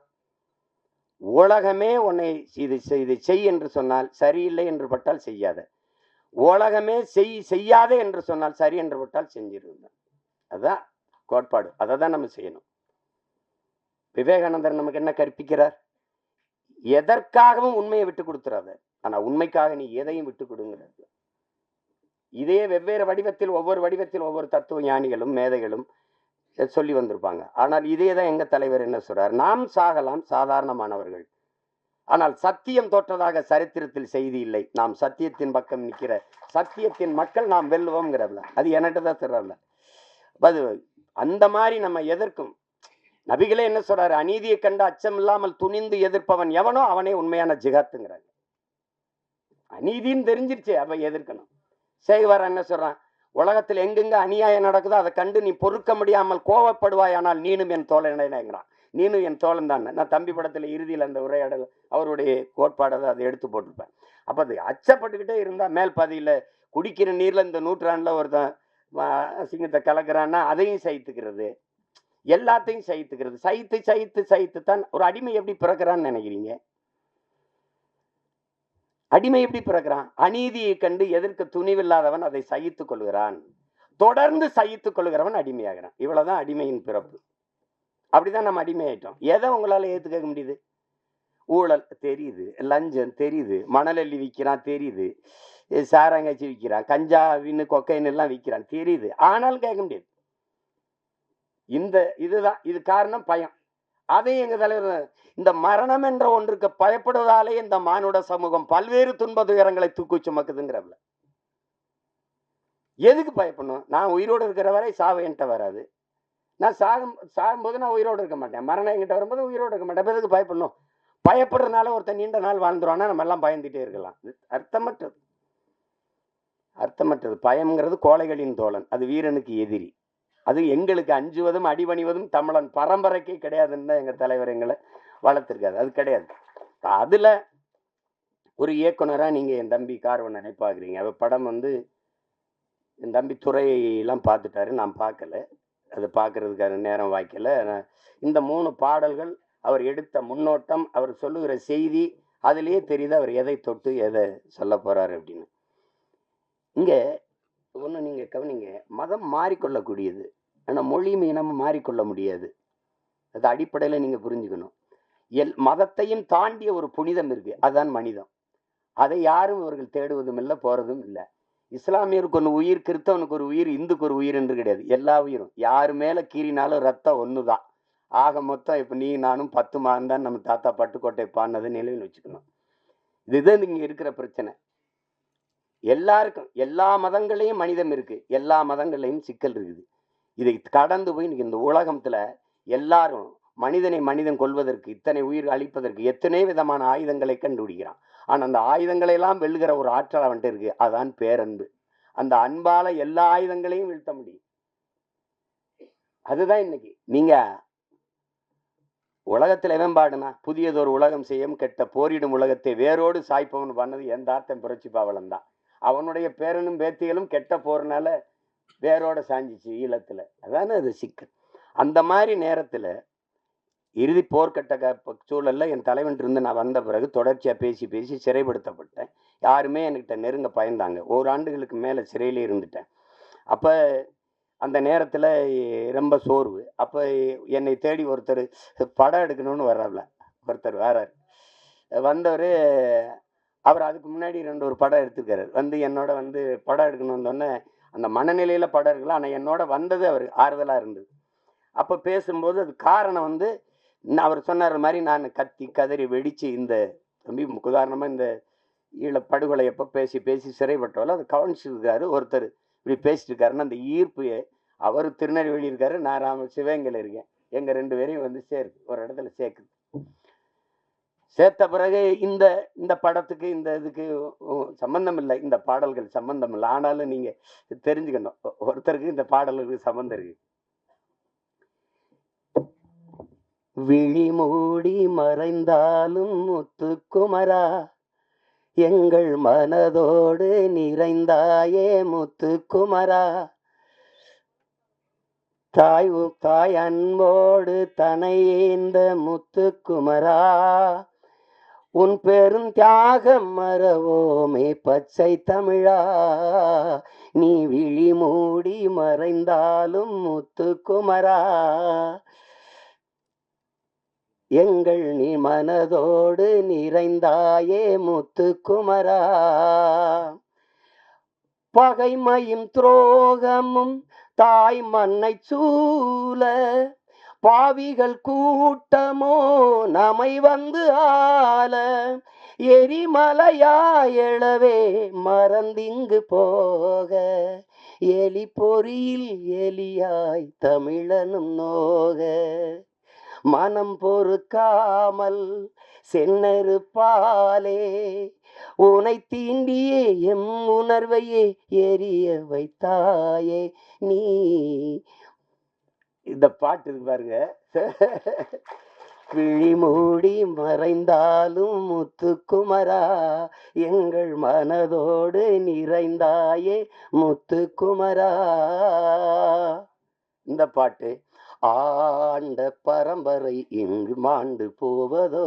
உலகமே உன்னை இதை செய் என்று சொன்னால் சரியில்லை என்று பட்டால் செய்யாத. உலகமே செய்யாதே என்று சொன்னால் சரி என்று பட்டால் செஞ்சிருந்தான். அதான் கோட்பாடு. அதை தான் நம்ம செய்யணும். விவேகானந்தர் நமக்கு என்ன கற்பிக்கிறார்? எதற்காகவும் உண்மையை விட்டு கொடுத்துறாத. ஆனா உண்மைக்காக நீ எதையும் விட்டு கொடுங்கிறார். இதே வெவ்வேறு வடிவத்தில் ஒவ்வொரு தத்துவ ஞானிகளும் மேதைகளும் சொல்லி வந்திருப்பாங்க. ஆனால் இதே தான் எங்க தலைவர் என்ன சொல்றார்? நாம் சாகலாம், சாதாரணமானவர்கள். ஆனால் சத்தியம் தோற்றதாக சரித்திரத்தில் செய்தி இல்லை. நாம் சத்தியத்தின் பக்கம் நிற்கிற சத்தியத்தின் மக்கள் நாம் வெல்லுவோம்ங்கிறதுல அது என்கிட்ட தான் சொல்றாருல. அது அந்த மாதிரி நம்ம எதிர்க்கும் நபிகளே என்ன சொல்றாரு? அநீதியை கண்டு அச்சம் இல்லாமல் துணிந்து எதிர்ப்பவன் எவனோ அவனே உண்மையான ஜிகாத்துங்கிறாங்க. அநீதின்னு தெரிஞ்சிருச்சு, அவ எதிர்க்கணும். சேகுவார் என்ன சொல்றான்? உலகத்தில் எங்கெங்க அநியாயம் நடக்குதோ அதை கண்டு நீ பொறுக்க முடியாமல் கோவப்படுவாயானால் நீனும் என் தோழனேங்கிறான். நீனும் என் தோழன் தான். நான் தம்பி படத்துல இறுதியில் அந்த உரையாடல் அவருடைய கோட்பாடை அதை எடுத்து போட்டிருப்பேன். அப்ப அது அச்சப்பட்டுக்கிட்டே இருந்தா மேல் பாதியில குடிக்கிற நீர்ல இந்த நூற்றாண்டுல ஒருத்தன் சிங்கத்தை கலக்கிறான்னா அதையும் சகித்துக்கிறது, எல்லாத்தையும் சகித்துக்கிறது. சகித்து தான் ஒரு அடிமை எப்படி பிறக்கிறான்னு நினைக்கிறீங்க? அடிமை எப்படி பிறக்கிறான்? அநீதியை கண்டு எதிர்க்க துணிவில்லாதவன் அதை சகித்துக் கொள்கிறான். தொடர்ந்து சகித்துக் கொள்கிறவன் அடிமையாகிறான். இவ்வளவுதான் அடிமையின் பிறப்பு. அப்படிதான் நம்ம அடிமை ஆயிட்டோம். எதை உங்களால ஏத்துக்க முடியுது? ஊழல் தெரியுது, லஞ்சம் தெரியுது, மணல் அள்ளி விற்கிறான் தெரியுது, சாராங்காய்ச்சி விற்கிறான், கஞ்சாவின்னு கொக்கைன்னு எல்லாம் விற்கிறான் தெரியுது. ஆனாலும் கேட்க முடியாது. இதுதான் இது காரணம் பயம். அதையும் எங்க தலைவர் இந்த மரணம் என்ற ஒன்றுக்கு பயப்படுவதாலே இந்த மானுட சமூகம் பல்வேறு துன்ப துயரங்களை தூக்கி சுமக்குதுங்கிறதுல. எதுக்கு பயப்படணும்? நான் உயிரோடு இருக்கிற வரை சாவு என்கிட்ட வராது. நான் சாகும்போது நான் உயிரோடு இருக்க மாட்டேன். மரணம் என்கிட்ட வரும்போது உயிரோடு இருக்க மாட்டேன். எதுக்கு பயப்படணும்? பயப்படுறதுனால ஒருத்தன் நீண்ட நாள் வாழ்ந்துருவானா நம்ம எல்லாம் பயந்துட்டே இருக்கலாம். அர்த்தமற்றது. பயம்ங்கிறது கோழைகளின் தோழன். அது வீரனுக்கு எதிரி. அது எங்களுக்கு அஞ்சுவதும் அடிபணிவதும் தமிழன் பரம்பரைக்கே கிடையாதுன்னு தான் எங்க தலைவர் எங்களை வளர்த்திருக்காரு. அது கிடையாது. அதுல ஒரு இயக்குனரா நீங்க என் தம்பி கார்வன் நினைப்பாக்குறீங்க. அவ படம் வந்து என் தம்பி துறையெல்லாம் பார்த்துட்டாரு. நான் பார்க்கல. அது பார்க்கறதுக்கான நேரம் வாய்க்கல. இந்த 3 பாடல்கள் அவர் எடுத்த முன்னோட்டம், அவர் சொல்லுகிற செய்தி, அதிலேயே தெரியுது அவர் எதை தொட்டு எதை சொல்ல போறாரு அப்படின்னு. இங்க ஒண்ணு நீங்க கவனிங்க. மதம் மாறிக்கொள்ளக்கூடியது. ஆனா மொழியும் இனமும் மாறிக்கொள்ள முடியாது. அது அடிப்படையில நீங்க புரிஞ்சுக்கணும். மதத்தையும் தாண்டிய ஒரு புனிதம் இருக்கு. அதுதான் மனிதம். அதை யாரும் இவர்கள் தேடுவதும் இல்லை, போறதும் இல்லை. இஸ்லாமியருக்கு ஒன்று உயிர், கிறிஸ்தவனுக்கு ஒரு உயிர், இந்துக்கு ஒரு உயிர் என்று கிடையாது. எல்லா உயிரும் யாரு மேல கீறினாலும் ரத்தம் ஒண்ணுதான். ஆக மொத்தம் இப்ப நீ நானும் 10 மாதம் தான் நம்ம தாத்தா பட்டுக்கோட்டை பாடினது நினைவில் வச்சுக்கணும். இதுதான் இங்க இருக்கிற பிரச்சனை. எல்லாருக்கும் எல்லா மதங்களையும் மனிதம் இருக்கு, எல்லா மதங்களையும் சிக்கல் இருக்குது. இதை கடந்து போய் இந்த உலகத்துல எல்லாரும் மனிதன் கொள்வதற்கு, இத்தனை உயிர் அழிப்பதற்கு எத்தனை விதமான ஆயுதங்களை கண்டுபிடிக்கிறான். ஆனா அந்த ஆயுதங்களை எல்லாம் வெல்லுகிற ஒரு ஆற்றல் அவன்கிட்ட இருக்கு. அதான் பேரன்பு. அந்த அன்பால எல்லா ஆயுதங்களையும் வீழ்த்த முடியும். அதுதான் இன்னைக்கு நீங்க உலகத்துல எவன் பாடுனா புதியதொரு உலகம் செய்யும் கெட்ட போரிடும் உலகத்தை வேரோடு சாய்ப்பவன் பண்ணது எந்தார்த்தன் புரட்சி பாவலன் தான். அவனுடைய பேரனும் பேத்திகளும் கெட்ட போறனால வேரோட சாஞ்சிச்சு ஈழத்துல. அதானே அது சிக்கல். அந்த மாதிரி நேரத்துல இறுதி போர்க்கட்ட சூழல்ல என் தலைவன் இருந்து நான் வந்த பிறகு தொடர்ச்சியா பேசி பேசி சிறைப்படுத்தப்பட்டேன். யாருமே என்கிட்ட நெருங்க பயந்தாங்க. ஓராண்டுகளுக்கு மேல சிறையிலே இருந்துட்டேன். அப்ப அந்த நேரத்துல ரொம்ப சோர்வு. அப்ப என்னை தேடி ஒருத்தர் படம் எடுக்கணும்னு வர்றாப்ல. ஒருத்தர் வராரு. வந்தவரு அவர் அதுக்கு முன்னாடி ஒரு படம் எடுத்திருக்காரு. வந்து என்னோட வந்து படம் எடுக்கணும்னு வந்தோடனே அந்த மனநிலையில படம் எடுக்கலாம். ஆனா என்னோட வந்தது அவர் ஆறுதலா இருந்தது. அப்ப பேசும்போது அது காரணம் வந்து அவர் சொன்னார் மாதிரி நான் கத்தி கதறி வெடிச்சு இந்த தம்பி உதாரணமா இந்த ஈழ படுகொலை எப்ப பேசி பேசி சிறைப்பட்டவள அது கவனிச்சிருக்காரு. ஒருத்தர் இப்படி பேசிட்டு இருக்காருன்னா அந்த ஈர்ப்பு அவர் திருநெல்வேலி இருக்காரு, நான் சிவகங்கையில் இருக்கேன். எங்க 2 பேரையும் வந்து சேர்க்கு ஒரு இடத்துல சேர்க்குது. சேர்த்த பிறகு இந்த இந்த படத்துக்கு இந்த இதுக்கு சம்பந்தம் இல்லை, இந்த பாடல்கள் சம்பந்தம் இல்லை. ஆனாலும் நீங்க தெரிஞ்சுக்கணும், ஒருத்தருக்கு இந்த பாடல்களுக்கு சம்பந்தம் இருக்கு. விழி மூடி மறைந்தாலும் முத்துக்குமரா எங்கள் மனதோடு நிறைந்தாயே முத்துக்குமரா, தாய் அன்போடு தனையேந்த முத்துக்குமரா, உன் பெரும் தியாகம் மறவோமே பச்சை தமிழா, நீ விழி மூடி மறைந்தாலும் முத்துக்குமரா, எங்கள் நீ மனதோடு நிறைந்தாயே முத்துக்குமரா, பகைமையும் துரோகமும் தாய் மண்ணை சூழ பாவிகள் கூட்டமோ நம்மை வந்து ஆள, எரிமலையாயளவே மறந்திங்கு போக, எலி பொறியில் எலியாய் தமிழனும் நோக, மனம் பொறுக்காமல் சென்னறுப்பாலே உனை தீண்டியே எம் உணர்வையே எரிய வைத்தாயே நீ. இந்த பாட்டு இருக்கு பாருங்க. விழி மூடி மறைந்தாலும் முத்துக்குமரா எங்கள் மனதோடு நிறைந்தாயே முத்துக்குமரா. இந்த பாட்டு ஆண்ட பரம்பரை இங்கு மாண்டு போவதோ,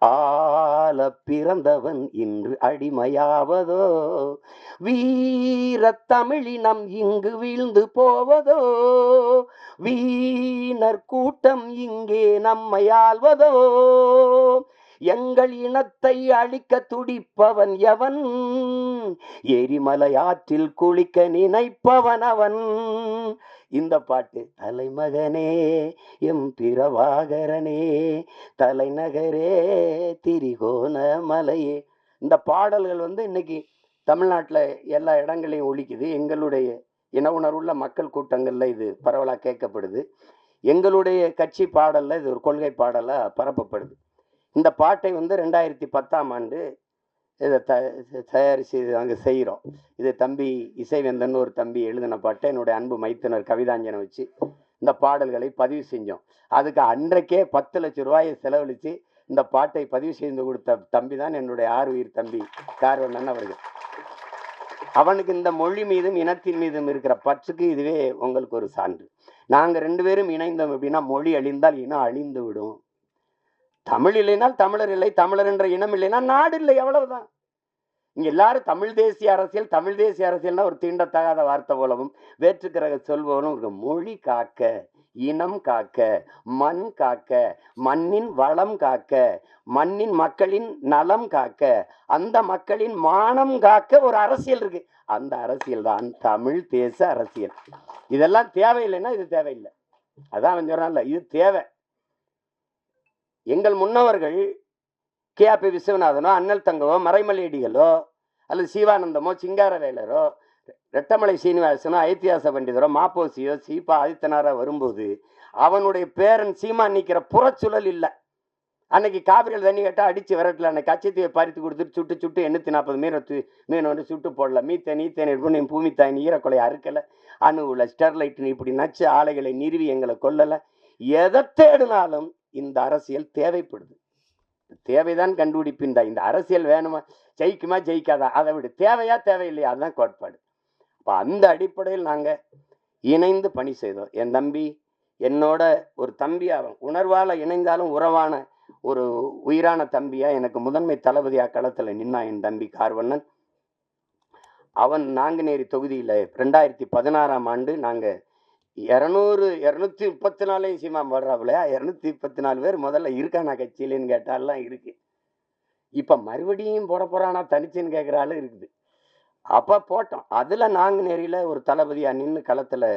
ஆள பிறந்தவன் இன்று அடிமையாவதோ, வீர தமிழினம் இங்கு வீழ்ந்து போவதோ, வீணர் கூட்டம் இங்கே நம்மை ஆள்வதோ, எங்கள் இனத்தை அழிக்க துடிப்பவன் எவன், எரிமலை ஆற்றில் குளிக்க நினைப்பவன் அவன். இந்த பாட்டு தலைமகனே எம் பிரபாகரனே தலைநகரே திரிகோண மலையே. இந்த பாடல்கள் வந்து இன்னைக்கு தமிழ்நாட்டில் எல்லா இடங்களையும் ஒலிக்குது. எங்களுடைய இன உணர்வுள்ள மக்கள் கூட்டங்கள்ல இது பரவலாக கேட்கப்படுது. எங்களுடைய கட்சி பாடல்ல இது ஒரு கொள்கை பாடலாக பரப்பப்படுது. இந்த பாட்டை வந்து 2010ஆம் ஆண்டு இதை தயாரித்து அங்கே செய்கிறோம். இது தம்பி இசைவேந்தன் ஒரு தம்பி எழுதின பாட்டை என்னுடைய அன்பு மைத்துனர் கவிதாஞ்சனை வச்சு இந்த பாடல்களை பதிவு செஞ்சோம். அதுக்கு அன்றைக்கே 10 லட்சம் ரூபாயை செலவழித்து இந்த பாட்டை பதிவு செய்து கொடுத்த தம்பி தான் என்னுடைய 6 உயிர் தம்பி கார்வண்ணன் அவர்கள். அவனுக்கு இந்த மொழி மீதும் இனத்தின் மீதும் இருக்கிற பற்றுக்கு இதுவே உங்களுக்கு ஒரு சான்று. நாங்கள் 2 பேரும் இணைந்தோம் அப்படின்னா மொழி அழிந்தால் இனம் அழிந்து விடும். தமிழ் இல்லைனால் தமிழர் இல்லை, தமிழர் என்ற இனம் இல்லைன்னா நாடு இல்லை, அவ்வளவுதான். இங்க எல்லாரும் தமிழ் தேசிய அரசியல், தமிழ் தேசிய அரசியல்னா ஒரு தீண்டத்தகாத வார்த்தை போலவும் வேற்றுக்கிற சொல்பவனும் இருக்கு. மொழி காக்க, இனம் காக்க, மண் காக்க, மண்ணின் வளம் காக்க, மண்ணின் மக்களின் நலம் காக்க, அந்த மக்களின் மானம் காக்க ஒரு அரசியல் இருக்கு. அந்த அரசியல் தான் தமிழ் தேச அரசியல். இதெல்லாம் தேவையில்லைன்னா இது தேவையில்லை. அதான் சொல்றான்ல, இது தேவை. எங்கள் முன்னவர்கள் கே.ஆர்.பி. விஸ்வநாதனோ, அண்ணல் தங்கவோ, மறைமலையடிகளோ, அல்லது சிவானந்தமோ, சிங்காரவேலரோ, ரெட்டமலை சீனிவாசனோ, ஐத்தியாச பண்டிதரோ, மாப்போசியோ, சீபா ஆதித்தனாரோ வரும்போது அவனுடைய பேரன் சீமான் நிற்கிற புறச்சுழல் இல்லை. அன்னைக்கு காவிரியில் தண்ணி கேட்டால் அடித்து விரட்டல. அன்னைக்கு கச்சத்தீவை பறித்து கொடுத்துட்டு சுட்டு சுட்டு 840 மீன் வந்து சுட்டு போடல. மீத்தேன் ஈத்தேன் எடுப்பு பூமி தாயின் ஈரக்கொலை அறுக்கலை. அணுவில் ஸ்டெர்லைட்னு இப்படி நச்சு ஆலைகளை நிறுவி எங்களை கொல்லலை. எதை தேடினாலும் இந்த அரசியல் தேவைப்படுது. தேவைதான் கண்டுபிடிப்பின்டா. இந்த அரசியல் வேணுமா, ஜெயிக்குமா ஜெயிக்காதா, அதை விட தேவையா தேவையில்லையா, அதுதான் கோட்பாடு. அப்போ அந்த அடிப்படையில் நாங்கள் இணைந்து பணி செய்தோம். என் தம்பி என்னோட ஒரு தம்பி, அவன் உணர்வால் இணைந்தாலும் உறவான ஒரு உயிரான தம்பியா எனக்கு முதன்மை தளபதியா களத்தில் நின்னா என் தம்பி கார்வண்ணன். அவன் நாங்குநேரி தொகுதியில் 2016ஆம் ஆண்டு நாங்கள் 234 சீமா வர்றாப்புல 234 பேர் முதல்ல இருக்கானா கட்சியிலன்னு கேட்டாலாம் இருக்கு. இப்போ மறுபடியும் போட போறானா தனிச்சுன்னு கேட்குறாலும் இருக்குது. அப்போ போட்டோம். அதில் நாங்குநேரியில் ஒரு தளபதியா நின்று களத்தில்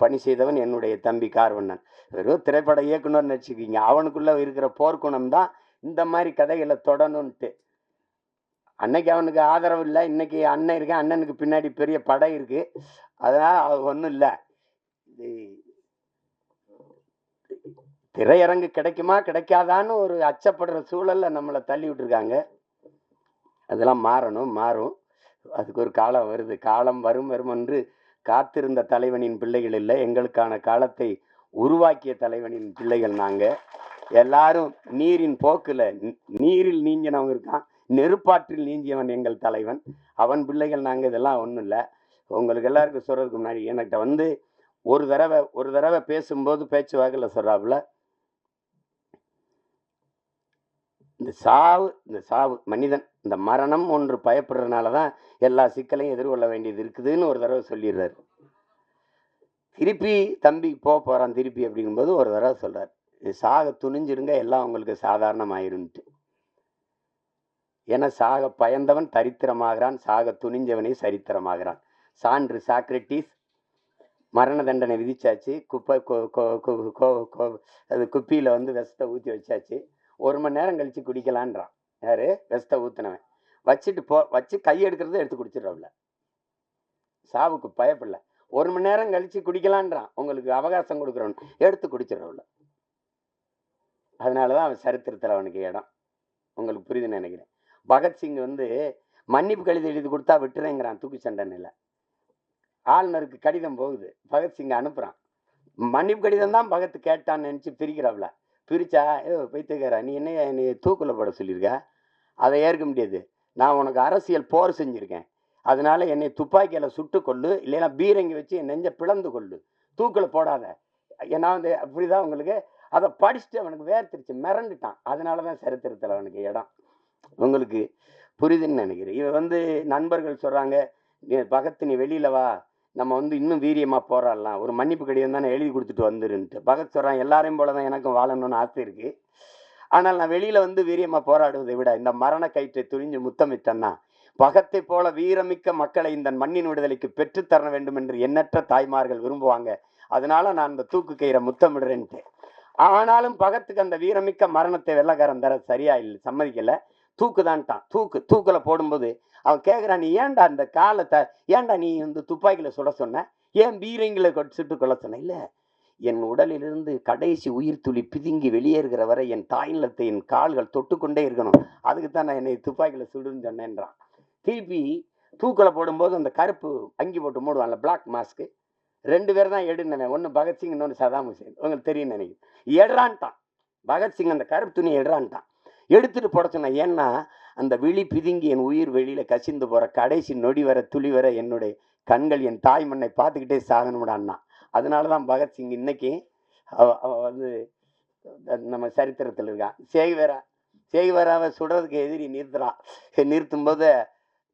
பணி செய்தவன் என்னுடைய தம்பி கார்வண்ணன். வெறும் திரைப்பட இயக்குனர்னு வச்சுக்கிங்க, அவனுக்குள்ள இருக்கிற போர்க்குணம் தான் இந்த மாதிரி கதைகளை தொடணும்ட்டு. அன்னைக்கு அவனுக்கு ஆதரவு இல்லை, இன்னைக்கு அண்ணன் இருக்கேன், அண்ணனுக்கு பின்னாடி பெரிய படை இருக்கு. அதனால அது ஒன்றும் இல்லை. திரையரங்கு கிடைக்குமா கிடைக்காதான்னு ஒரு அச்சப்படுற சூழல்ல நம்மளை தள்ளி விட்டுருக்காங்க. அதெல்லாம் மாறும். அதுக்கு ஒரு காலம் வருது. காலம் வரும் என்று காத்திருந்த தலைவனின் பிள்ளைகள் இல்லை, எங்களுக்கான காலத்தை உருவாக்கிய தலைவனின் பிள்ளைகள் நாங்கள் எல்லாரும். நீரின் போக்குல நீரில் நீஞ்சினவங்க இருக்கான், நெருப்பாற்றில் நீஞ்சியவன் எங்கள் தலைவன், அவன் பிள்ளைகள் நாங்கள். இதெல்லாம் ஒன்றும் இல்லை. உங்களுக்கு எல்லாருக்கும் சொல்றதுக்கு முன்னாடி என்கிட்ட வந்து ஒரு தடவை பேசும்போது பேச்சுவாக்கில் சொல்றாப்புல, இந்த சாவு மனிதன் இந்த மரணம் ஒன்று பயப்படுறதுனால தான் எல்லா சிக்கலையும் எதிர்கொள்ள வேண்டியது இருக்குதுன்னு ஒரு தடவை சொல்லிடுறாரு. திருப்பி தம்பி போகிறான் திருப்பி அப்படிங்கும்போது ஒரு தடவை சொல்றாரு, சாக துணிஞ்சிருங்க எல்லாம் உங்களுக்கு சாதாரணமாயிருன்ட்டு. ஏன்னா சாக பயந்தவன் தரித்திரமாகிறான், சாக துணிஞ்சவனே சரித்திரமாகிறான். சான்று சாக்ரட்டிஸ். மரண தண்டனை விதிச்சாச்சு. அது குப்பியில் வந்து விஷத்தை ஊற்றி வச்சாச்சு. 1 மணி நேரம் கழிச்சு குடிக்கலான்றான். யாரு? விஷத்தை ஊத்துனவன். வச்சு கை எடுக்கிறது எடுத்து குடிச்சிடறவுல. சாவுக்கு பயப்படல. 1 மணி நேரம் கழிச்சு குடிக்கலான்றான், உங்களுக்கு அவகாசம் கொடுக்குறவன் எடுத்து குடிச்சிடறவுல. அதனாலதான் அவன் சரித்திரத்தில் அவனுக்கு இடம். உங்களுக்கு புரியுதுன்னு நினைக்கிறேன். பகத்சிங் வந்து மன்னிப்பு கடிதம் எழுதி கொடுத்தா விட்டுறேங்கிறான் தூக்கு சண்டனையில். ஆளுநருக்கு கடிதம் போகுது, பகத்சிங் அனுப்புறான். மன்னிப்பு கடிதம் தான் பகத் கேட்டான்னு நினைச்சு பிரிக்கிறாப்ல. பிரிச்சா, பைத்தியக்காரா நீ என்னை தூக்குல போட சொல்லியிருக்க, அதை ஏற்க முடியாது. நான் உனக்கு அரசியல் போர் செஞ்சிருக்கேன், அதனால என்னை துப்பாக்கியில சுட்டு கொள்ளு, இல்லைன்னா பீரங்கி வச்சு என் நெஞ்ச பிளந்து கொள்ளு, தூக்குல போடாத. நான் வந்து அப்படிதான் உங்களுக்கு. அதை படிச்சுட்டு அவனுக்கு வேர்த்திருச்சு, மிரண்டுட்டான். அதனாலதான் சரித்திரத்தில் அவனுக்கு இடம். உங்களுக்கு புரியுதுன்னு நினைக்கிறேன். இவன் வந்து நண்பர்கள் சொல்றாங்க, பகத் நீ வெளியில வா, நம்ம வந்து இன்னும் வீரியமா போராடலாம், ஒரு மன்னிப்பு கடிதம் தானே எழுதி கொடுத்துட்டு வந்துருன்ட்டு. பகத் சொல்றான், எல்லாரையும் போலதான் எனக்கும் வாழணும்னு ஆசை இருக்கு, ஆனால் நான் வெளியில வந்து வீரியமா போராடுவதை விட இந்த மரண கயிற்றை துணிஞ்சு முத்தமிட்டன்னா பகத்தை போல வீரமிக்க மக்களை இந்த மண்ணின் விடுதலைக்கு பெற்றுத்தர வேண்டும் என்று எண்ணற்ற தாய்மார்கள் விரும்புவாங்க. அதனால நான் இந்த தூக்கு கயிறை முத்தமிடுறேன்ட்டு. ஆனாலும் பகத்துக்கு அந்த வீரமிக்க மரணத்தை வெள்ளக்காரன் தர சரியா இல்லை, சம்மதிக்கல. தூக்குதான்ட்டான். தூக்குல போடும்போது அவன் கேட்குறான், நீ ஏன்டா அந்த காலத்தை ஏன்டா நீ வந்து துப்பாக்கியில சுட சொன்ன, ஏன் பீரங்கில சுட்டு கொள்ள சொன்ன? இல்லை, என் உடலிலிருந்து கடைசி உயிர் துளி பிதுங்கி வெளியேறுகிற வரை என் தாய்நிலத்தை என் கால்கள் தொட்டுக்கொண்டே இருக்கணும், அதுக்கு தான் நான் என்னை துப்பாக்கியில சுடுன்னு சொன்னேன்றான். திருப்பி தூக்கில் போடும்போது அந்த கருப்பு அங்கி போட்டு மூடுவான்ல, பிளாக் மாஸ்க்கு, 2 பேர் தான் எடுனவன். ஒன்று பகத்சிங், இன்னொன்று சதாம் ஹுசேன். உங்களுக்கு தெரியும் நினைக்கிறேன். எடுறான்ட்டான் பகத்சிங், அந்த கருப்பு துணியை எடுறான்ட்டான். எடுத்துட்டு போட சொன்னேன். ஏன்னா அந்த விழி பிதுங்கி என் உயிர் வெளியில கசிந்து போற கடைசி நொடி வர துளி வர என்னுடைய கண்கள் என் தாய் மண்ணை பார்த்துக்கிட்டே சாகணும்டான்னா. அதனாலதான் பகத்சிங் இன்னைக்கு வந்து நம்ம சரித்திரத்தில் இருக்கான். சேகுவேராவை சுடுறதுக்கு எதிரி நிறுத்தும் போது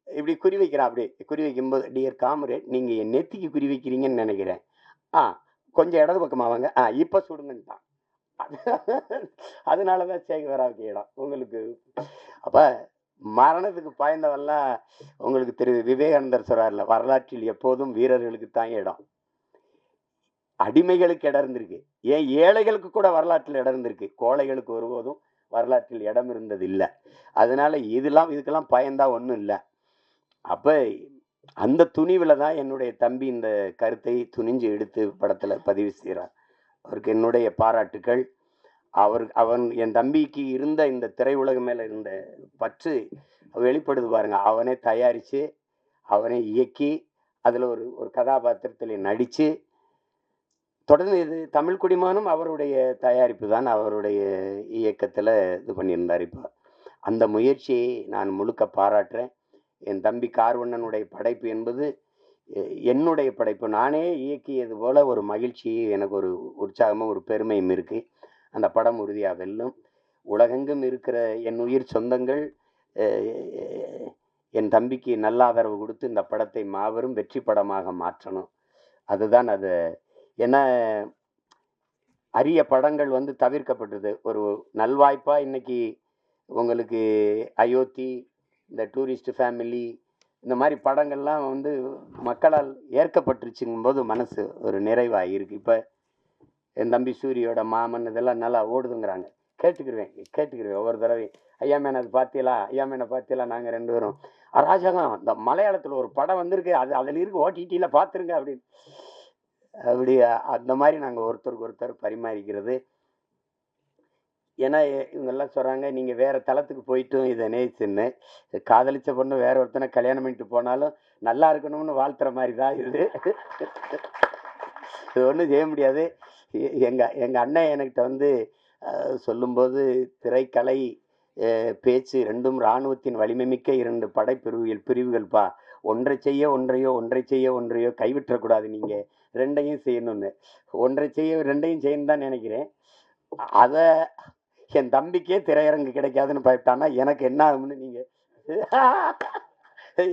இப்படி குறி வைக்கிறான். அப்படி குறி வைக்கும்போது, டியர் காம்ரேட், நீங்க என் நெத்திக்கு குறி வைக்கிறீங்கன்னு நினைக்கிறேன், கொஞ்சம் இடது பக்கமா வாங்க, இப்ப சுடுங்கன்ட்டான். அதனாலதான் சேகுவேராவுக்கு இடம் உங்களுக்கு. அப்ப மரணத்துக்கு பாய்ந்தவெல்லாம் உங்களுக்கு தெரியுது. விவேகானந்தர் சொல்றாருல, வரலாற்றில் எப்போதும் வீரர்களுக்கு தான் இடம், அடிமைகளுக்கு இடம் இருந்திருக்கு, ஏன் ஏழைகளுக்கு கூட வரலாற்றில் இடம் இருந்திருக்கு, கோழைகளுக்கு ஒருபோதும் வரலாற்றில் இடம் இருந்தது இல்லை. அதனால இதுக்கெல்லாம் பயந்தா ஒன்றும் இல்லை. அப்ப அந்த துணிவுல தான் என்னுடைய தம்பி இந்த கருத்தை துணிஞ்சு எடுத்து படத்துல பதிவு செய்கிறார். அவருக்கு என்னுடைய பாராட்டுக்கள். அவன் என் தம்பிக்கு இருந்த இந்த திரையுலகம் மேல இருந்த பற்று வெளிப்படுது பாருங்க. அவனே தயாரிச்சு, அவனே இயக்கி, அதுல ஒரு ஒரு கதாபாத்திரத்தில நடிச்சு, தொடர்ந்து இது தமிழ் குடிமகனும் அவருடைய தயாரிப்பு தான். அவருடைய இயக்கத்துல இது பண்ணியிருந்தாரு இப்ப. அந்த முயற்சியை நான் முழுக்க பாராட்டுறேன். என் தம்பி கார்வண்ணனுடைய படைப்பு என்பது என்னுடைய படைப்பு. நானே இயக்கியது போல ஒரு மகிழ்ச்சி, எனக்கு ஒரு உற்சாகமும், ஒரு பெருமையும் இருக்கு. அந்த படம் உறுதியா வெல்லும். உலகெங்கும் இருக்கிற என் உயிர் சொந்தங்கள் அ என் தம்பிக்கு நல்ல ஆதரவு குடுத்து இந்த படத்தை மாபெரும் வெற்றி படமாக மாற்றணும். அதுதான் அது. ஏன்னா, அரிய படங்கள் வந்து தவிர்க்கப்பட்டது. ஒரு நல்வாய்ப்பா இன்னைக்கு உங்களுக்கு அயோத்தி, இந்த டூரிஸ்ட் ஃபேமிலி இந்த மாரி படங்கள்லாம் வந்து மக்களால் ஏற்கப்பட்டுருச்சுங்கும்போது மனசு ஒரு நிறைவா இருக்கு. இப்ப என் தம்பி சூரியோட மாமன் இதெல்லாம் நல்லா ஓடுதுங்கிறாங்க. கேட்டுக்கிருவேன் ஒவ்வொரு தடவையும். ஐயா மேன் அது பார்த்தீங்களா? ஐயா மேன பார்த்தீங்களா? நாங்க 2 பேரும். அராஜகம் இந்த மலையாளத்துல ஒரு படம் வந்திருக்கு. அது அதுல இருக்கு ஓடிடில பார்த்துருங்க அப்படின்னு. அப்படி அந்த மாரி நாங்க ஒருத்தருக்கு ஒருத்தர் பரிமாறிக்கிறது. ஏன்னா இவங்கெல்லாம் சொல்றாங்க, நீங்க வேற தளத்துக்கு போயிட்டும் இத நேசின்னு. காதலிச்ச பொண்ணு வேற ஒருத்தனை கல்யாணம் பண்ணிட்டு போனாலும் நல்லா இருக்கணும்னு வாழ்த்துற மாரி தான் இது. இது ஒண்ணும் செய்ய முடியாது. எங்க எங்க அண்ணன் என்கிட்ட வந்து சொல்லும்போது, திரைக்கலை, பேச்சு 2ம் இராணுவத்தின் வலிமைமிக்க 2 பிரிவுகள்ப்பா. ஒன்றைச் செய்ய ஒன்றையோ, ஒன்றைச் செய்ய ஒன்றையோ கைவிட்றக்கூடாது நீங்க. 2யும் செய்யணும்னு. ஒன்றைச் செய்ய 2யும் செய்யணும்னு தான் நெனைக்கிறேன். அத என் தம்பிக்கே திரையரங்கு கிடைக்காதுன்னு பயப்பட்டான்னா, எனக்கு என்ன ஆகும்னு நீங்க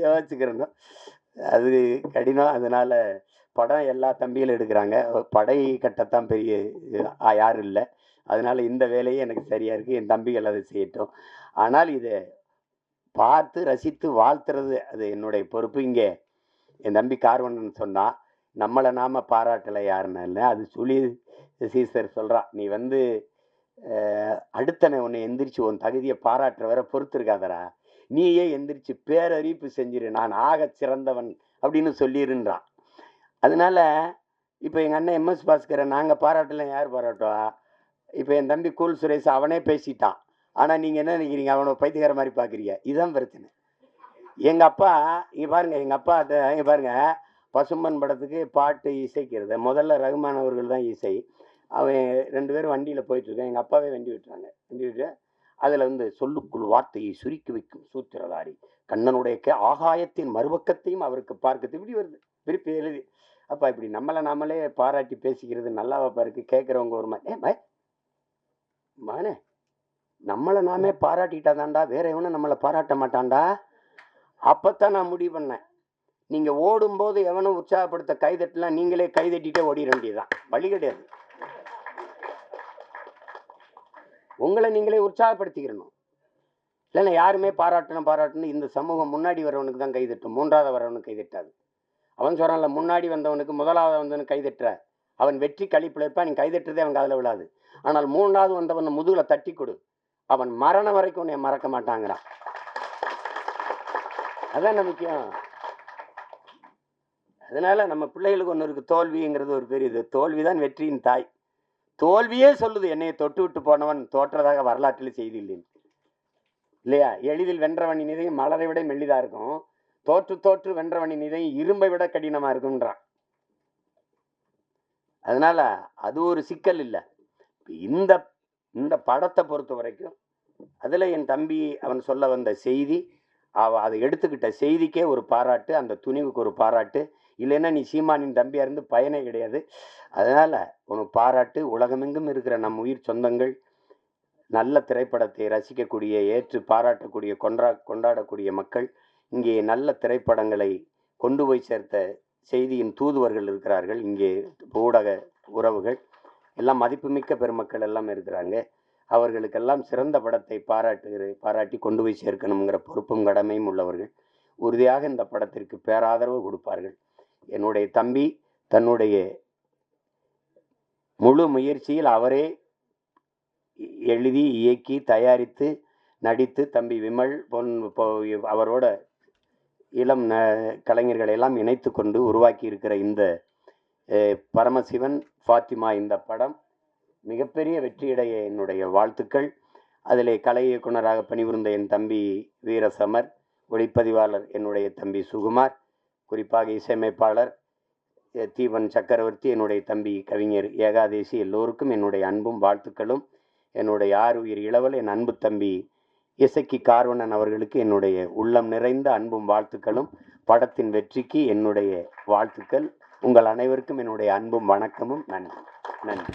யோசிச்சுக்கிறணும். அது கடினம். அதனால படம் எல்லா தம்பிகளும் எடுக்குறாங்க. படை கட்டத்தான் பெரிய யாரும் இல்ல. அதனால இந்த வேலையே எனக்கு சரியா இருக்கு. என் தம்பிகள் அதை செய்யட்டும். ஆனால் இத பார்த்து ரசித்து வாழ்த்துறது அது என்னுடைய பொறுப்பு. இங்கே என் தம்பி கார்வண்ணன் சொன்னான், நம்மள நாம பாராட்டல யாருன்னு இல்ல. அது சுழி சீசர் சொல்றான். நீ வந்து அடுத்தவன் உன்னை எந்திரிச்சு உன் தகுதியை பாராட்டுற வரை பொறுத்திருக்காதடா. நீயே எந்திரிச்சு பேரறிவிப்பு செஞ்சிரு. நான் ஆகச் சிறந்தவன் அப்படின்னு சொல்லிருன்றான். அதனால இப்ப எங்க அண்ணன் எம்.எஸ். பாஸ்கரை நாங்க பாராட்டல, யார் பாராட்டுவா? இப்ப என் தம்பி கூல் சுரேஷ் அவனே பேசிட்டான். ஆனா நீங்க என்ன நினைக்கிறீங்க? அவனை பைத்தியக்கார மாதிரி பாக்குறீங்க. இதுதான் பிரச்சனை. எங்க அப்பா இங்க பாருங்க, எங்க அப்பா இங்க பாருங்க, பசும்பன் படத்துக்கு பாட்டு இசைக்கிறது முதல்ல ரகுமான் அவர்கள் தான் இசை. அவன் 2 பேரும் வண்டியில போயிட்டு இருக்கான். எங்க அப்பாவே வண்டி விட்டுறாங்க. வண்டி விட்டு அதுல வந்து சொல்லுக்குள் வார்த்தையை சுருக்கி வைக்கும் சூத்திரதாரி கண்ணனுடைய ஆகாயத்தின் மறுபக்கத்தையும் அவருக்கு பார்க்க இப்படி வருது. திருப்பி எழுதி அப்பா இப்படி நம்மளை நாமளே பாராட்டி பேசிக்கிறது நல்லாவா இருக்கு? கேட்கறவங்க ஒரு மானே நம்மளை நாமே பாராட்டிட்டாதான்டா, வேற எவனும் நம்மளை பாராட்ட மாட்டான்டா. அப்பத்தான் நான் முடிவு பண்ணேன், நீங்க ஓடும்போது எவனும் உற்சாகப்படுத்த கைதட்டலாம், நீங்களே கைதட்டிட்டே ஓடிட வேண்டியதுதான். வழி கிடையாது. உங்களை நீங்களே உற்சாகப்படுத்திக்கிறணும். இல்லைன்னா யாருமே பாராட்டணும் இந்த சமூகம் முன்னாடி வரவனுக்கு தான் கைதட்டும், 3வது வரவனுக்கு கைதட்டாது. அவன் சொல்றான்ல, முன்னாடி வந்தவனுக்கு 1வது வந்தவனுக்கு கைதட்டுற, அவன் வெற்றி களிப்புல இருப்பான், நீ கைதட்டுறதே அவன் காதுல விழாது. ஆனால் 3வது வந்தவன் முதுகுல தட்டி கொடு, அவன் மரணம் வரைக்கும் உன்னை மறக்க மாட்டாங்கிறான். அதான் முக்கியம். அதனால நம்ம பிள்ளைகளுக்கு ஒன்று இருக்கு, தோல்விங்கிறது ஒரு பெரியது. தோல்விதான் வெற்றியின் தாய். தோல்வியே சொல்லுது, என்னையை தொட்டு விட்டு போனவன் தோற்றதாக வரலாற்றில் செய்தி இல்லைன்னு. இல்லையா? எளிதில் வென்றவனின் இதயம் மலரை விட மெல்லிதா இருக்கும், தோற்று தோற்று வென்றவனின் இதயம் இரும்பை விட கடினமா இருக்கும்ன்றான். அதனால அது ஒரு சிக்கல் இல்லை. இந்த இந்த படத்தை பொறுத்த வரைக்கும் அதுல என் தம்பி அவன் சொல்ல வந்த செய்தி, அதை எடுத்துக்கிட்ட செய்திக்கே ஒரு பாராட்டு, அந்த துணிவுக்கு ஒரு பாராட்டு. இல்லைன்னா நீ சீமானின் தம்பியா இருந்து பயனே கிடையாது. அதனால உனக்கு பாராட்டு. உலகமெங்கும் இருக்கிற நம் உயிர் சொந்தங்கள் நல்ல திரைப்படத்தை ரசிக்கக்கூடிய, ஏற்று பாராட்டக்கூடிய, கொண்டாடக்கூடிய மக்கள், இங்கே நல்ல திரைப்படங்களை கொண்டு போய் சேர்த்த செய்தியின் தூதுவர்கள் இருக்கிறார்கள். இங்கே ஊடக உறவுகள் எல்லாம் மதிப்புமிக்க பெருமக்கள் எல்லாம் இருக்கிறாங்க. அவர்களுக்கெல்லாம் சிறந்த படத்தை பாராட்டி கொண்டு போய் சேர்க்கணுங்கிற பொறுப்பும் கடமையும் உள்ளவர்கள். உறுதியாக இந்த படத்திற்கு பேராதரவு கொடுப்பார்கள். என்னுடைய தம்பி தன்னுடைய முழு முயற்சியில் அவரே எழுதி, இயக்கி, தயாரித்து, நடித்து, தம்பி விமல் அவரோட இளம் கலைஞர்களை எல்லாம் இணைத்து கொண்டு உருவாக்கி இருக்கிற இந்த பரமசிவன், ஃபாத்திமா இந்த படம் மிகப்பெரிய வெற்றியடைய என்னுடைய வாழ்த்துக்கள். அதிலே கலை இயக்குனராக பணிபுரிந்த என் தம்பி வீரசமர், ஒளிப்பதிவாளர் என்னுடைய தம்பி சுகுமார், குறிப்பாக இசையமைப்பாளர் தீபன் சக்கரவர்த்தி, என்னுடைய தம்பி கவிஞர் ஏகாதேசி, எல்லோருக்கும் என்னுடைய அன்பும் வாழ்த்துக்களும். என்னுடைய ஆருயிர் இளவல் என் அன்பு தம்பி இசக்கி கார்வணன் அவர்களுக்கு என்னுடைய உள்ளம் நிறைந்த அன்பும் வாழ்த்துக்களும். படத்தின் வெற்றிக்கு என்னுடைய வாழ்த்துக்கள். உங்கள் அனைவருக்கும் என்னுடைய அன்பும் வணக்கமும். நன்றி. நன்றி.